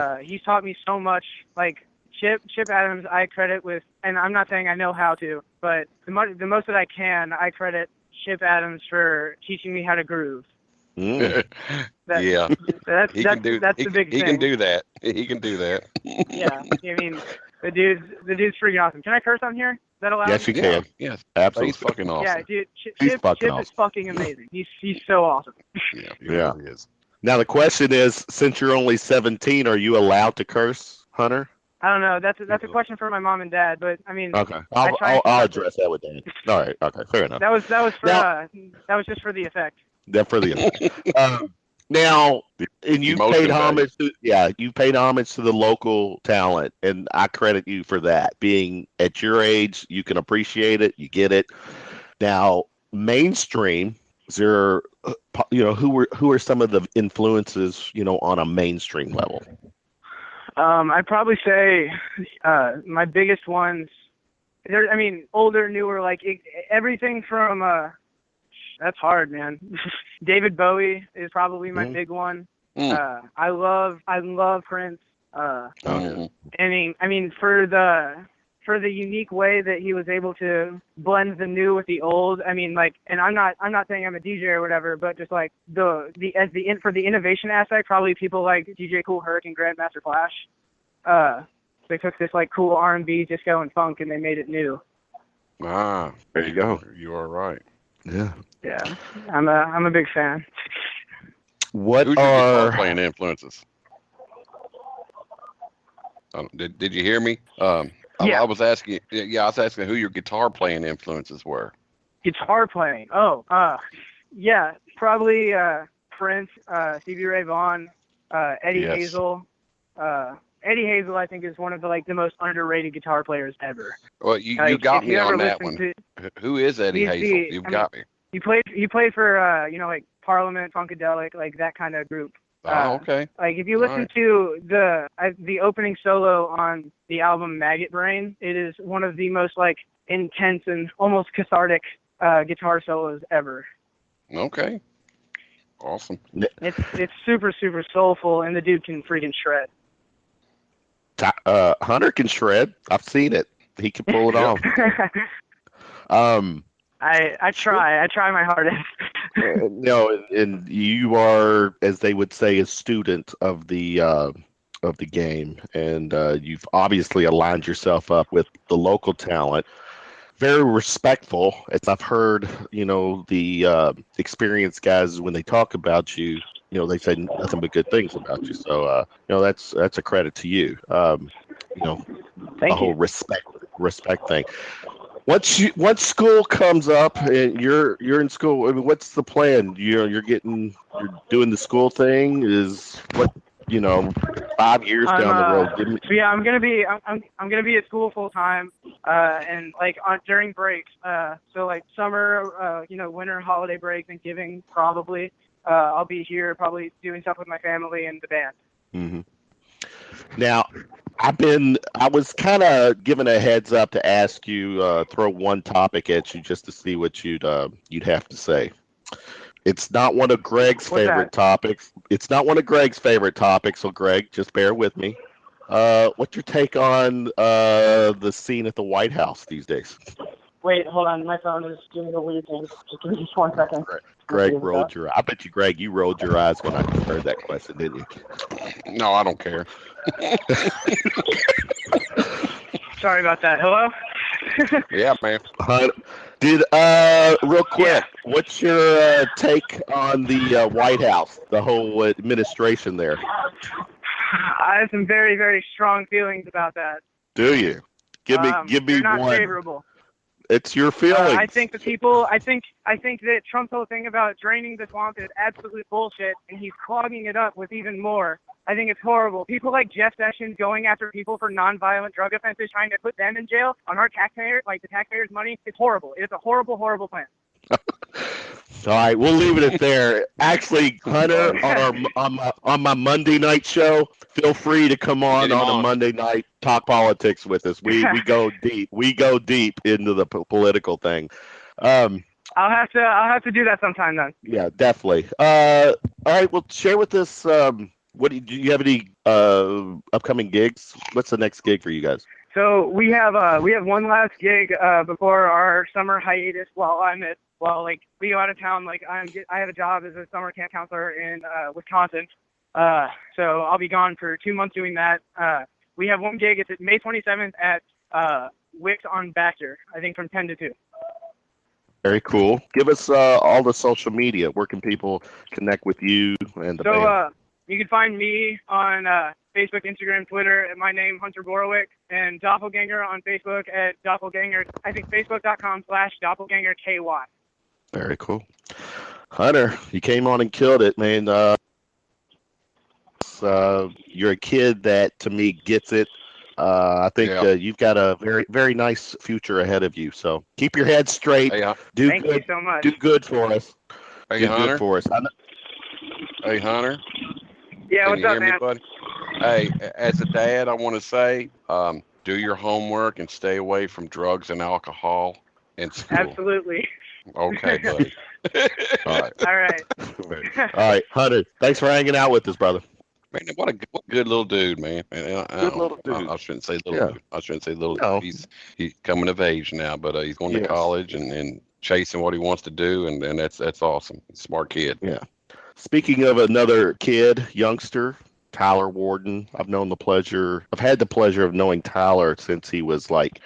taught me so much. Like Chip Adams, I credit with, and I'm not saying I know how to, but the most that I can, I credit Chip Adams for teaching me how to groove. Mm. That's the big thing. He can do that. He can do that. Yeah. I mean, the dude's freaking awesome. Can I curse on here? Is that allowed? Yes, you can. Yes, absolutely. He's fucking awesome. Yeah, dude. Chip awesome. is fucking amazing. He's so awesome. Yeah, he really is. Now the question is, since you're only 17, are you allowed to curse, Hunter? I don't know. That's a question for my mom and dad. But I mean, okay, I'll address that with Dan. All right. Okay, fair enough. That was just for the effect. That for the effect. Now, and you paid homage to the local talent, and I credit you for that. Being at your age, you can appreciate it, you get it. Now, mainstream, is there, who are some of the influences, on a mainstream level? I'd probably say my biggest ones. Older, newer, like everything from. That's hard, man. David Bowie is probably my big one. I love Prince. For the unique way that he was able to blend the new with the old. And I'm not saying I'm a DJ or whatever, but just like for the innovation aspect, probably people like DJ Kool Herc and Grandmaster Flash. They took this like cool R&B, disco, and funk, and they made it new. Ah, there you go. You are right. Yeah. Yeah, I'm a big fan. What Who's your are guitar playing influences? Did you hear me? Yeah. I was asking. Yeah, I was asking who your guitar playing influences were. Guitar playing. Yeah, probably Prince, Stevie Ray Vaughan, Eddie Yes. Hazel. Eddie Hazel, I think, is one of the most underrated guitar players ever. Well, you Like, got if me you ever on that listen one. Who is Eddie He's Hazel? the- You've I got me. He played for like Parliament, Funkadelic, like that kind of group. Okay. Like if you listen to the opening solo on the album Maggot Brain, it is one of the most like intense and almost cathartic guitar solos ever. Okay. Awesome. It's super super soulful, and the dude can freaking shred. Hunter can shred. I've seen it. He can pull it off. I try my hardest. No, and you are, as they would say, a student of the game, and you've obviously aligned yourself up with the local talent. Very respectful, as I've heard. The experienced guys, when they talk about you, they say nothing but good things about you. So that's a credit to you. Thank the whole respect thing. Once school comes up and you're in school, I mean, what's the plan? You're doing the school thing. Is what 5 years down the road. So yeah, I'm gonna be at school full time, and like during breaks. So like summer, winter, holiday break, Thanksgiving, probably. I'll be here, probably doing stuff with my family and the band. Mm-hmm. Now, I was kind of given a heads up to ask you, throw one topic at you just to see what you'd have to say. It's not one of Greg's favorite topics. It's not one of Greg's favorite topics, so Greg, just bear with me. What's your take on the scene at the White House these days? Wait, hold on. My phone is doing a weird thing. Just give me just 1 second. Greg rolled your eyes. I bet you, Greg, you rolled your eyes when I heard that question, didn't you? No, I don't care. Sorry about that. Hello? Yeah, man. Real quick, what's your take on the White House, the whole administration there? I have some very, very strong feelings about that. Do you? Give me they're not one. favorable. It's your feelings. I think that Trump's whole thing about draining the swamp is absolute bullshit, and he's clogging it up with even more. I think it's horrible. People like Jeff Sessions going after people for nonviolent drug offenses, trying to put them in jail on our taxpayers, like the taxpayers' money. It's horrible. It's a horrible, horrible plan. All right, we'll leave it at there. Actually, Hunter, on my Monday night show, feel free to come on a Monday night, talk politics with us. We go deep. We go deep into the political thing. I'll have to do that sometime then. Yeah, definitely. All right, well, share with us. Do you have any upcoming gigs? What's the next gig for you guys? So we have one last gig before our summer hiatus. We go out of town. Like I have a job as a summer camp counselor in Wisconsin. So I'll be gone for 2 months doing that. We have one gig. It's at May 27th at Wix on Baxter. I think from 10 to 2. Very cool. Give us all the social media. Where can people connect with you and the band? You can find me on Facebook, Instagram, Twitter at my name, Hunter Borowick, and Doppelganger on Facebook at Doppelganger. I think Facebook.com/DoppelgangerKY. Very cool. Hunter, you came on and killed it, man. You're a kid that, to me, gets it. I think you've got a very, very nice future ahead of you. So keep your head straight. Hey, Thank you so much. Do good for us. Hey, do Hunter. good for us. Hey, Hunter. Yeah, what's up, man? Me, buddy? Hey, as a dad, I want to say, do your homework and stay away from drugs and alcohol and school. Absolutely. Okay, buddy. All right. All right. All right, Hunter. Thanks for hanging out with us, brother. Man, what a good little dude, man. Good little dude. I shouldn't say little dude. I shouldn't say little No. dude. He's coming of age now, but he's going to college and chasing what he wants to do, and that's awesome. He's a smart kid. Yeah. Speaking of another kid, youngster, Tyler Warden. I've had the pleasure of knowing Tyler since he was like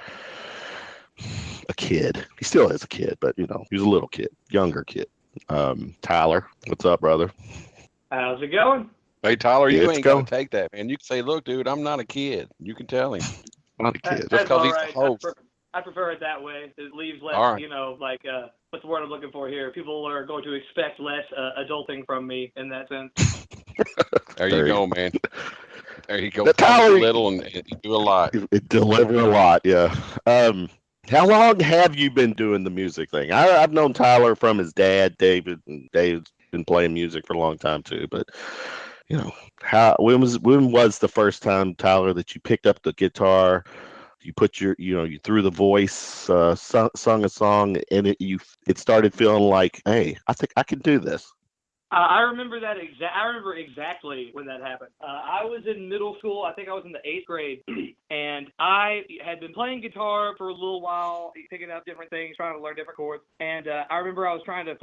a kid. He still is a kid, but he was a little kid, younger kid. Tyler, what's up, brother? How's it going? Hey, Tyler, you It's ain't got going. to take that, man. You can say, look, dude, I'm not a kid. You can tell him. I'm not a kid. Just That's because all he's right. the host. I prefer it that way. It leaves less, All right. like, what's the word I'm looking for here? People are going to expect less adulting from me in that sense. There you go, man. There you go. The Tyler, little and do a lot. It deliver a lot, yeah. How long have you been doing the music thing? I've known Tyler from his dad, David, and David's been playing music for a long time too. But when was the first time, Tyler, that you picked up the guitar? You put you threw the voice, sung a song, and it started feeling like, hey, I think I can do this. I remember exactly when that happened. I was in middle school. I think I was in the 8th grade, and I had been playing guitar for a little while, picking up different things, trying to learn different chords. And I remember I was trying to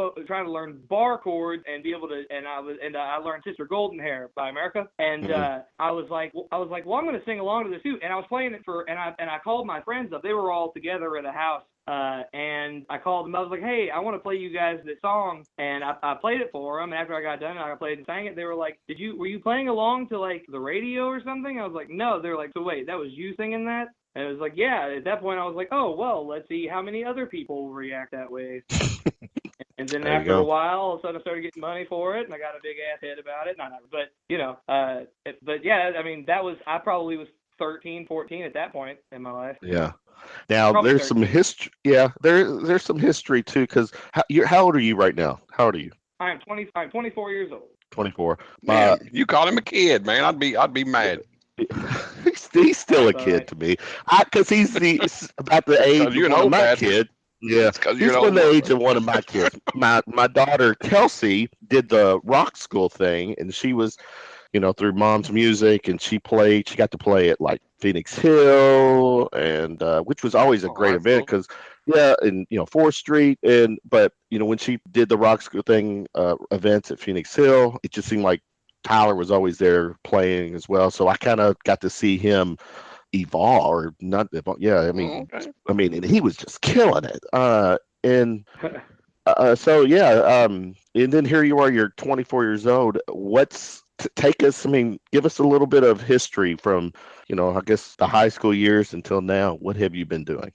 learn bar chords and be able to. And I learned "Sister Golden Hair" by America. And I was like, well, I'm going to sing along to this too. And I was playing it and I called my friends up. They were all together at a house. And I called them. I was like, hey, I want to play you guys this song. And I played it for them. And after I got done, I played and sang it. They were like, were you playing along to like the radio or something? I was like, no. They were like, so wait, that was you singing that? And it was like, yeah. At that point, I was like, oh, well, let's see how many other people react that way. And then after a while, all of a sudden I started getting money for it, and I got a big ass head about it. But yeah, I mean, I probably was 13, 14 at that point in my life. Yeah. Now Probably there's 13. some history. Yeah, there's some history too. Because how old are you right now? How old are you? I'm 24 years old. 24. Man, you call him a kid, man. I'd be mad. He's still a kid to me. Because he's about the age of one of my kids. Yeah, he's from the age of one of my kids. My daughter Kelsey did the rock school thing, and she was, through mom's music, and she got to play at like Phoenix Hill, and which was always a great event because, and 4th Street, but when she did the rock school thing events at Phoenix Hill, it just seemed like Tyler was always there playing as well. So I kind of got to see him evolve, or not evolve. Yeah, I mean, and he was just killing it. And then here you are, you're 24 years old. Give us a little bit of history from, I guess the high school years until now. What have you been doing?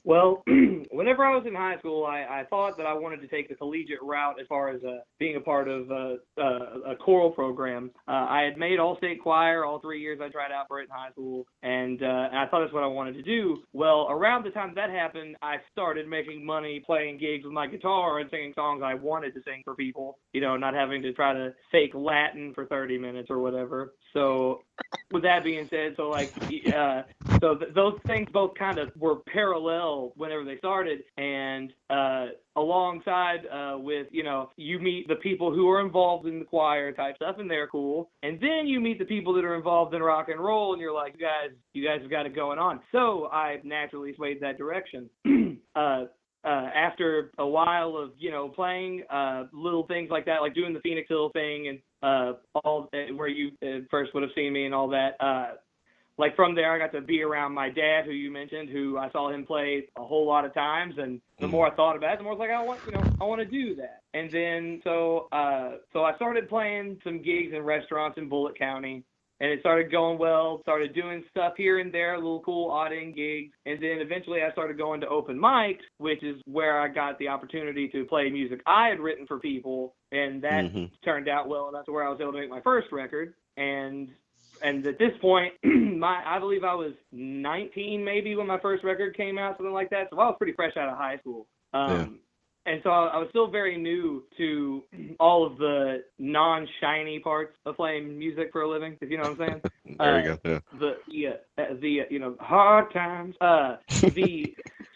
Well, whenever I was in high school, I thought that I wanted to take the collegiate route as far as being a part of a choral program. I had made all-state choir all 3 years I tried out for it in high school, and I thought that's what I wanted to do. Well, around the time that happened, I started making money playing gigs with my guitar and singing songs I wanted to sing for people, not having to try to fake Latin for 30 minutes or whatever. So with that being said, those things both kind of were parallel whenever they started, and alongside with, you meet the people who are involved in the choir type stuff, and they're cool, and then you meet the people that are involved in rock and roll, and you're like, you guys have got it going on. So I naturally swayed that direction. After a while of, playing little things like that, like doing the Phoenix Hill thing and all where you first would have seen me and all that, like from there I got to be around my dad, who you mentioned, who I saw him play a whole lot of times, and the more I thought about it, the more I was like, I want to do that. And then so I started playing some gigs in restaurants in Bullitt County. And it started going well, started doing stuff here and there, little cool odd-end gigs. And then eventually I started going to open mics, which is where I got the opportunity to play music I had written for people. And that turned out well, and that's where I was able to make my first record. And at this point, I believe I was 19 maybe when my first record came out, something like that. So I was pretty fresh out of high school. And so I was still very new to all of the non-shiny parts of playing music for a living, if you know what I'm saying. There you go. The hard times.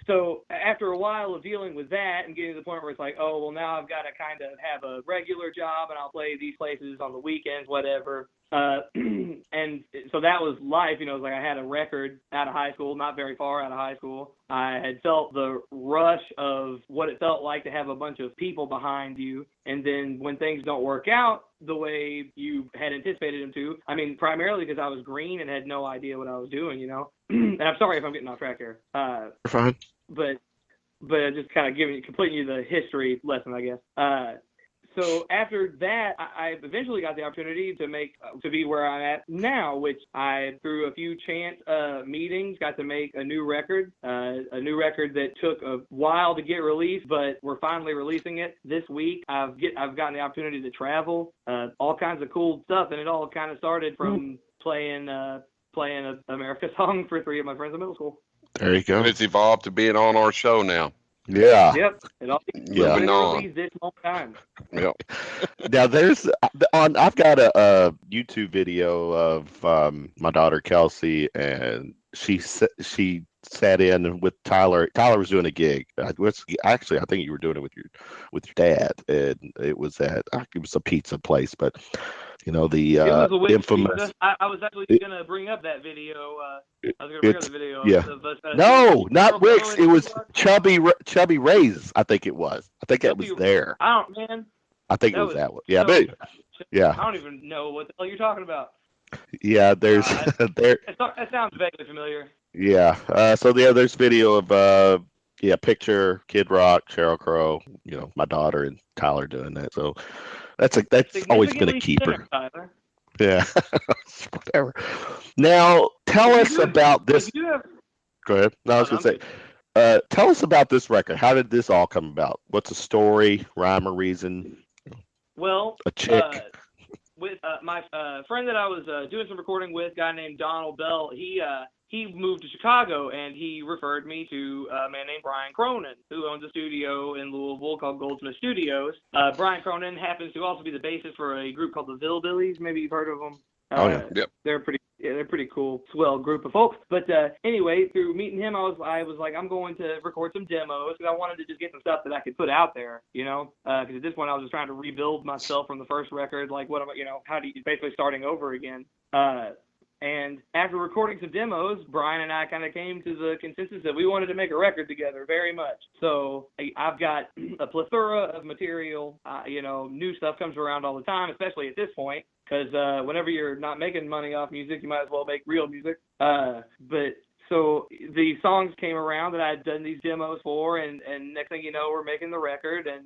So after a while of dealing with that and getting to the point where it's like, oh, well, now I've got to kind of have a regular job and I'll play these places on the weekends, whatever. And so that was life, it was like I had a record out of high school, not very far out of high school. I had felt the rush of what it felt like to have a bunch of people behind you. And then when things don't work out the way you had anticipated them to, I mean, primarily because I was green and had no idea what I was doing, And I'm sorry if I'm getting off track here. You're fine. But just kind of completing you the history lesson, I guess. So after that, I eventually got the opportunity to be where I'm at now, which I, through a few chance meetings, got to make a new record that took a while to get released, but we're finally releasing it this week. I've gotten the opportunity to travel, all kinds of cool stuff, and it all kind of started from playing an America song for 3 of my friends in middle school. There you go. And it's evolved to being on our show now. Yeah. Yep. It all Moving on. released this long time. Yep. Now I've got a YouTube video of my daughter Kelsey, and she sat in with Tyler. Tyler was doing a gig. Actually, I think you were doing it with your dad, and it was a pizza place, but the it was a infamous. Pizza. I was actually going to bring up that video. I was going to bring up the video. Yeah. No, not Rick's. It was Chubby Ray's. I think it was. I think that was there. I think it was that one. Yeah, yeah. I don't even know what the hell you're talking about. Yeah, there's there. That sounds vaguely familiar. Yeah. So there's video of picture Kid Rock, Sheryl Crow, my daughter and Tyler doing that. So that's always been a keeper. Tyler. Yeah. Whatever. Now tell us about this. Go ahead. No, I was gonna say. Tell us about this record. How did this all come about? What's the story, rhyme or reason? Well, a chick. With my friend that I was doing some recording with, a guy named Donald Bell, he moved to Chicago, and he referred me to a man named Brian Cronin, who owns a studio in Louisville called Goldsmith Studios. Brian Cronin happens to also be the bassist for a group called the Hillbillies. Maybe you've heard of them. Yep. They're pretty cool, swell group of folks. But anyway, through meeting him, I was like, I'm going to record some demos because I wanted to just get some stuff that I could put out there, because at this point I was just trying to rebuild myself from the first record, like how do you basically starting over again. And after recording some demos, Brian and I kind of came to the consensus that we wanted to make a record together very much. So I've got a plethora of material. New stuff comes around all the time, especially at this point, because whenever you're not making money off music, you might as well make real music. So the songs came around that I had done these demos for, and next thing you know, we're making the record, and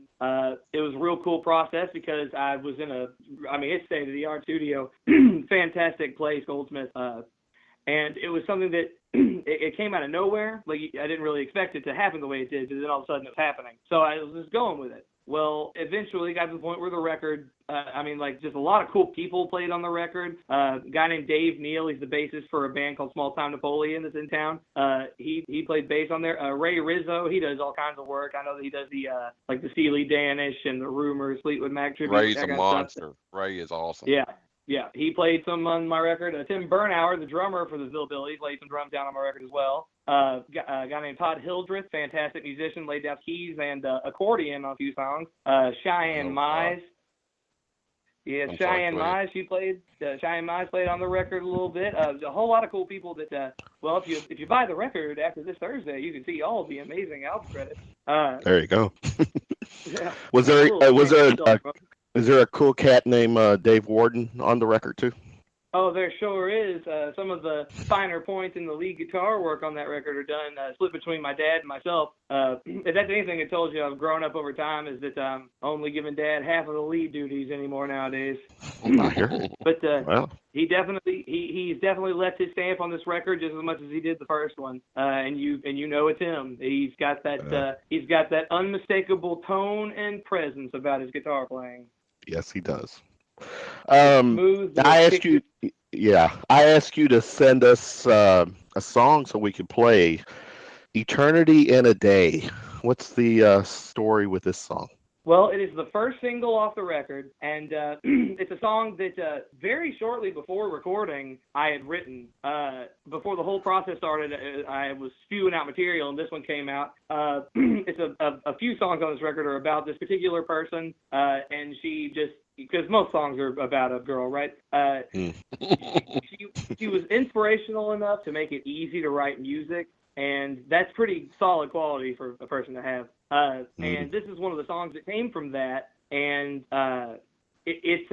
it was a real cool process because I was in it's state-of-the-art studio, fantastic place, Goldsmith, and it was something that it came out of nowhere. Like, I didn't really expect it to happen the way it did, but then all of a sudden it was happening. So I was just going with it. Well, eventually got to the point where the record, just a lot of cool people played on the record. A guy named Dave Neal, he's the bassist for a band called Small Time Napoleon that's in town. He played bass on there. Ray Rizzo, he does all kinds of work. I know that he does the Steely Danish and the Rumors, Fleetwood Mac tribute. Ray's a monster. Ray is awesome. Yeah, he played some on my record. Tim Bernauer, the drummer for the Hillbillies, laid some drums down on my record as well. A guy named Todd Hildreth, fantastic musician, laid down keys and accordion on a few songs. Cheyenne Mize. Yeah, Cheyenne Mize, Cheyenne Mize played on the record a little bit. A whole lot of cool people that, if you buy the record after this Thursday, you can see all the amazing album credits. There you go. Yeah. Is there a cool cat named Dave Warden on the record too? Oh, there sure is. Some of the finer points in the lead guitar work on that record are done split between my dad and myself. If that's anything that told you I've grown up over time, is that I'm only giving Dad half of the lead duties anymore nowadays. But wow. he's definitely left his stamp on this record just as much as he did the first one. And you know it's him. He's got that unmistakable tone and presence about his guitar playing. Yes, he does. I asked you to send us a song so we can play Eternity in a Day. What's the story with this song? Well, it is the first single off the record, and it's a song that very shortly before recording I had written. Before the whole process started, I was spewing out material, and this one came out. It's a few songs on this record are about this particular person, and she just, because most songs are about a girl, right? She was inspirational enough to make it easy to write music, and that's pretty solid quality for a person to have. And this is one of the songs that came from that, and it's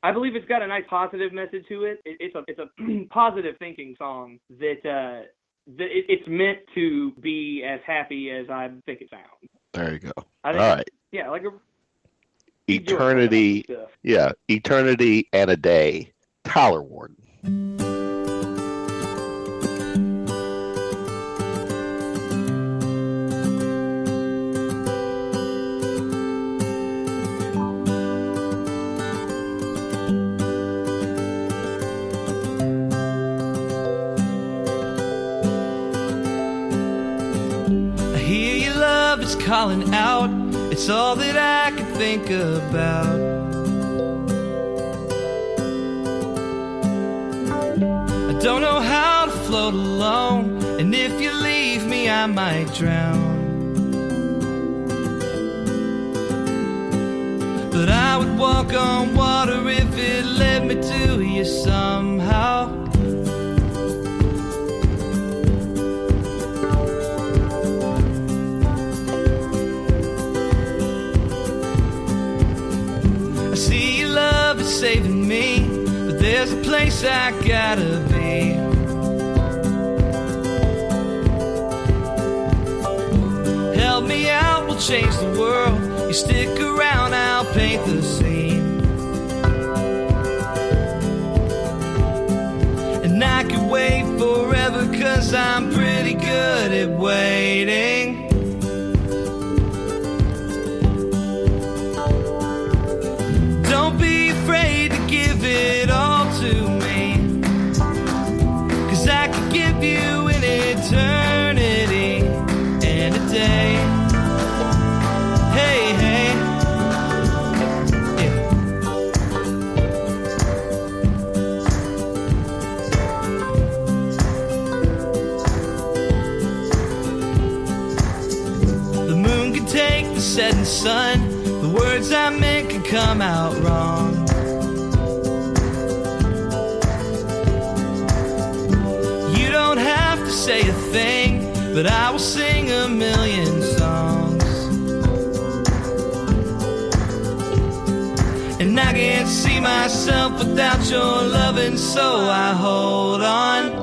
I believe it's got a nice positive message to it. It's a positive thinking song that it's meant to be as happy as I think it sounds. There you go. All right. Yeah, Eternity. Yeah, Eternity and a Day. Tyler Warden. Calling out, it's all that I can think about. I don't know how to float alone, and if you leave me I might drown. But I would walk on water if it led me to you somehow. Saving me, but there's a place I gotta be. Help me out, we'll change the world. You stick around, I'll paint the scene. And I could wait forever, 'cause I'm pretty good at waiting. Don't be afraid to give it all to me, 'cause I could give you an eternity and a day. Hey, hey, yeah. The moon can take the setting sun. The words I meant can come out wrong. You don't have to say a thing, but I will sing a million songs. And I can't see myself without your loving, so I hold on.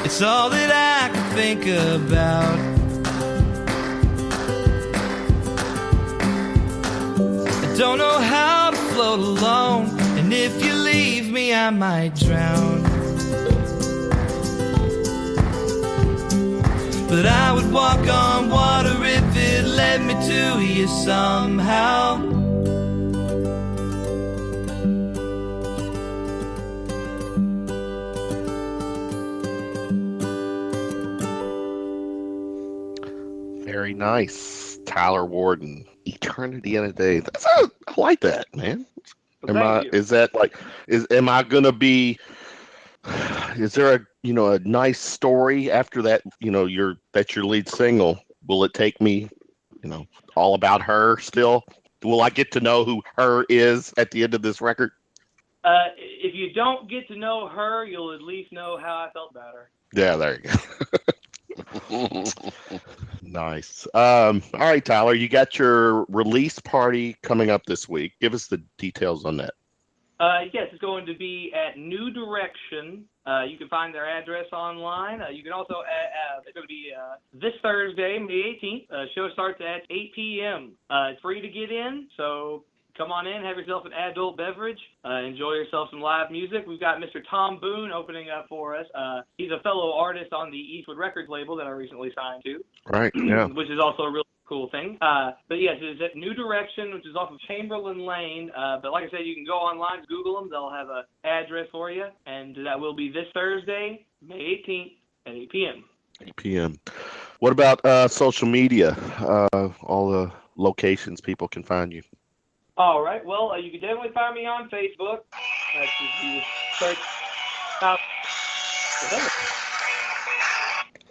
It's all that I can think about. I don't know how to float alone, and if you leave me I might drown. But I would walk on water if it led me to you somehow. Very nice. Tyler Warden, Eternity in a Day. I like that, man. Am I gonna be, is there a nice story after that, your lead single? Will it take me, all about her still? Will I get to know who her is at the end of this record? If you don't get to know her, you'll at least know how I felt about her. Yeah, there you go. Nice. All right, Tyler, you got your release party coming up this week. Give us the details on that. Yes, it's going to be at New Direction. You can find their address online. You can also, it's going to be this Thursday, May 18th. Show starts at 8 p.m. It's free to get in, so come on in, have yourself an adult beverage, enjoy yourself some live music. We've got Mr. Tom Boone opening up for us. He's a fellow artist on the Eastwood Records label that I recently signed to. Right, yeah. Which is also a really cool thing. But yes, it's at New Direction, which is off of Chamberlain Lane. But like I said, you can go online, Google them. They'll have an address for you. And that will be this Thursday, May 18th at 8 p.m. 8 p.m. What about social media? All the locations people can find you. All right. Well, you can definitely find me on Facebook. That's just you search.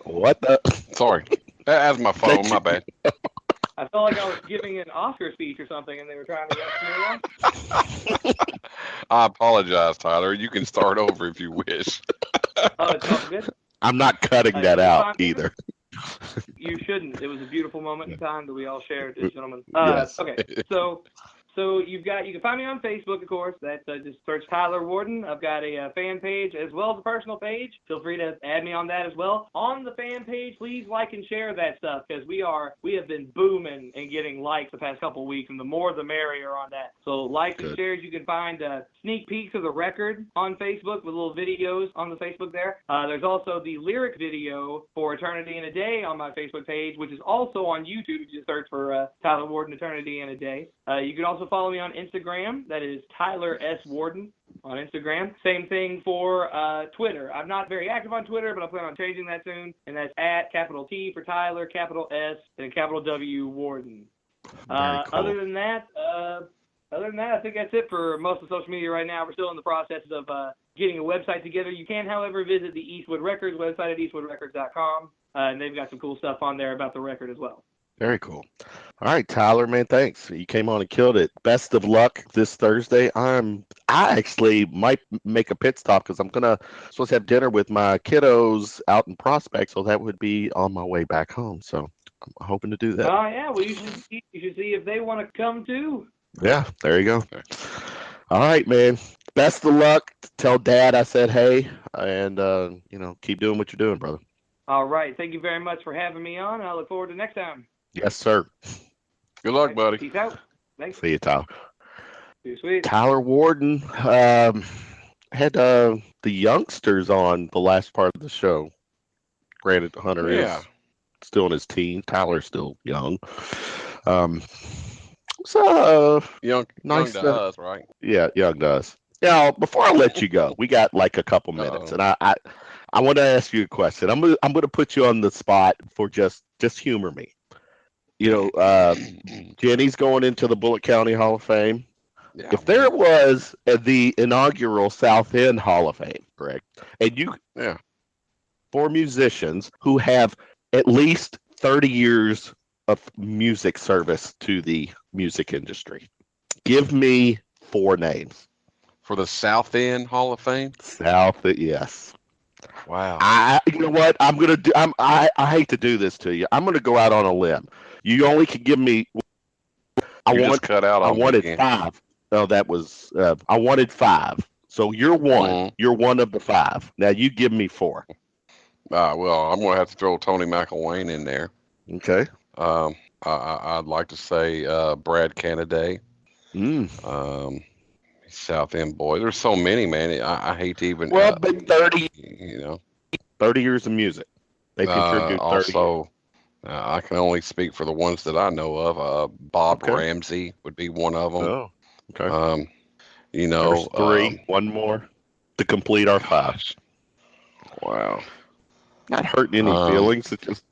What the? Sorry. That's my phone. My bad. I felt like I was giving an Oscar speech or something, and they were trying to get me on. I apologize, Tyler. You can start over if you wish. Oh, it's all good. I'm not cutting that out either. You shouldn't. It was a beautiful moment in time that we all shared, gentlemen. Yes. Okay, so you can find me on Facebook, of course. That's just search Tyler Warden. I've got a fan page as well as a personal page. Feel free to add me on that as well. On the fan page, please like and share that stuff because we have been booming and getting likes the past couple of weeks, and the more the merrier on that. So likes and shares. You can find sneak peeks of the record on Facebook with little videos on the Facebook there. There's also the lyric video for Eternity in a Day on my Facebook page, which is also on YouTube. Just search for Tyler Warden Eternity in a Day. You can also follow me on Instagram. That is Tyler S. Warden on Instagram. Same thing for Twitter. I'm not very active on Twitter, but I plan on changing that soon. And that's at capital T for Tyler, capital S, and capital W Warden. Cool. Other than that, I think that's it for most of social media right now. We're still in the process of getting a website together. You can, however, visit the Eastwood Records website at eastwoodrecords.com. And they've got some cool stuff on there about the record as well. Very cool. All right, Tyler, man, thanks. You came on and killed it. Best of luck this Thursday. I actually might make a pit stop because I'm supposed to have dinner with my kiddos out in Prospect, so that would be on my way back home. So I'm hoping to do that. Oh, yeah. Well, you should see if they want to come too. Yeah, there you go. All right, man. Best of luck. Tell Dad I said hey, and keep doing what you're doing, brother. All right. Thank you very much for having me on. I look forward to next time. Yes, sir. Good luck, buddy. Peace out. Thanks. See you, Tyler. Too sweet. Tyler Warden had the youngsters on the last part of the show. Granted, Hunter is still in his teens. Tyler's still young. So young to us, right? Yeah, young to us. Now, before I let you go, we got like a couple minutes, and I want to ask you a question. I'm gonna put you on the spot for just humor me. Jeni's going into the Bullitt County Hall of Fame. Yeah. If there was the inaugural South End Hall of Fame, correct? And for musicians who have at least 30 years of music service to the music industry, give me 4 names. For the South End Hall of Fame? Yes. Wow. You know what? I'm gonna do. I hate to do this to you. I'm gonna go out on a limb. You only can give me. I wanted 5. No, that was. I wanted 5. So you're one. Mm-hmm. You're one of the 5. Now you give me 4. Well, I'm gonna have to throw Tony McElwain in there. Okay. I'd like to say Brad Cannaday. South End boy. There's so many, man. I hate to even. Well, but 30. 30 years of music. They contribute 30. Also, I can only speak for the ones that I know of. Bob Ramsey would be one of them. Oh, okay. There's 3. One more to complete our 5. Wow. Not hurting any feelings. It's just.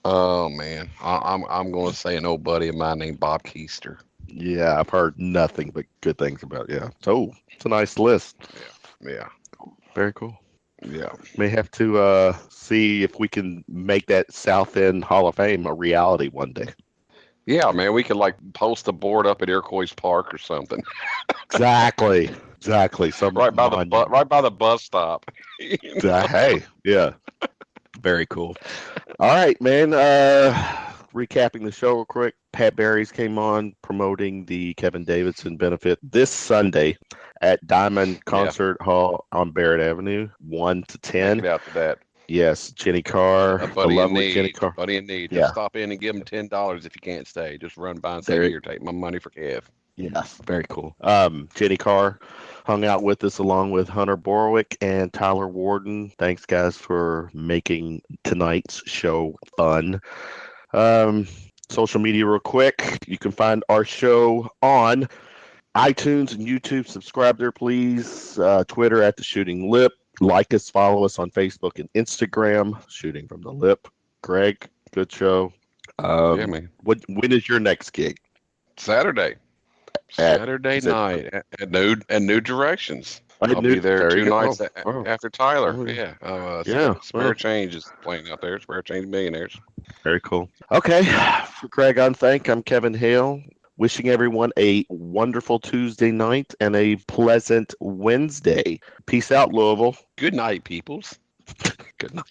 Oh man, I'm going to say an old buddy of mine named Bob Keister. Yeah, I've heard nothing but good things about it. Yeah. So it's a nice list. Yeah. Very cool. Yeah. May have to see if we can make that South End Hall of Fame a reality one day. Yeah, man, we could post a board up at Iroquois Park or something. Exactly. Right by the bus stop. Hey, yeah. Very cool. All right, man. Recapping the show real quick. Pat Bareis came on promoting the Kevin Davidson benefit this Sunday at Diamond Concert Hall on Barrett Avenue, 1 to 10. Get out to that. Yes, Jeni Carr. Buddy in need. Yeah. Just stop in and give them $10 if you can't stay. Just run by and say, here, take my money for Kev. Yes, very cool. Jeni Carr hung out with us along with Hunter Borowick and Tyler Warden. Thanks, guys, for making tonight's show fun. Social media real quick. You can find our show on iTunes and YouTube. Subscribe there, please. Twitter at The Shooting Lip. Like us, follow us on Facebook and Instagram. Shooting from the Lip. Greg, good show. Yeah, man. When is your next gig? Saturday night at New Directions. I'll be there 2 nights after Tyler. Yeah. Spare Change is playing out there. Spare Change Millionaires. Very cool. Okay. For Greg Unthank, I'm Kevin Hale. Wishing everyone a wonderful Tuesday night and a pleasant Wednesday. Peace out, Louisville. Good night, peoples. Good night.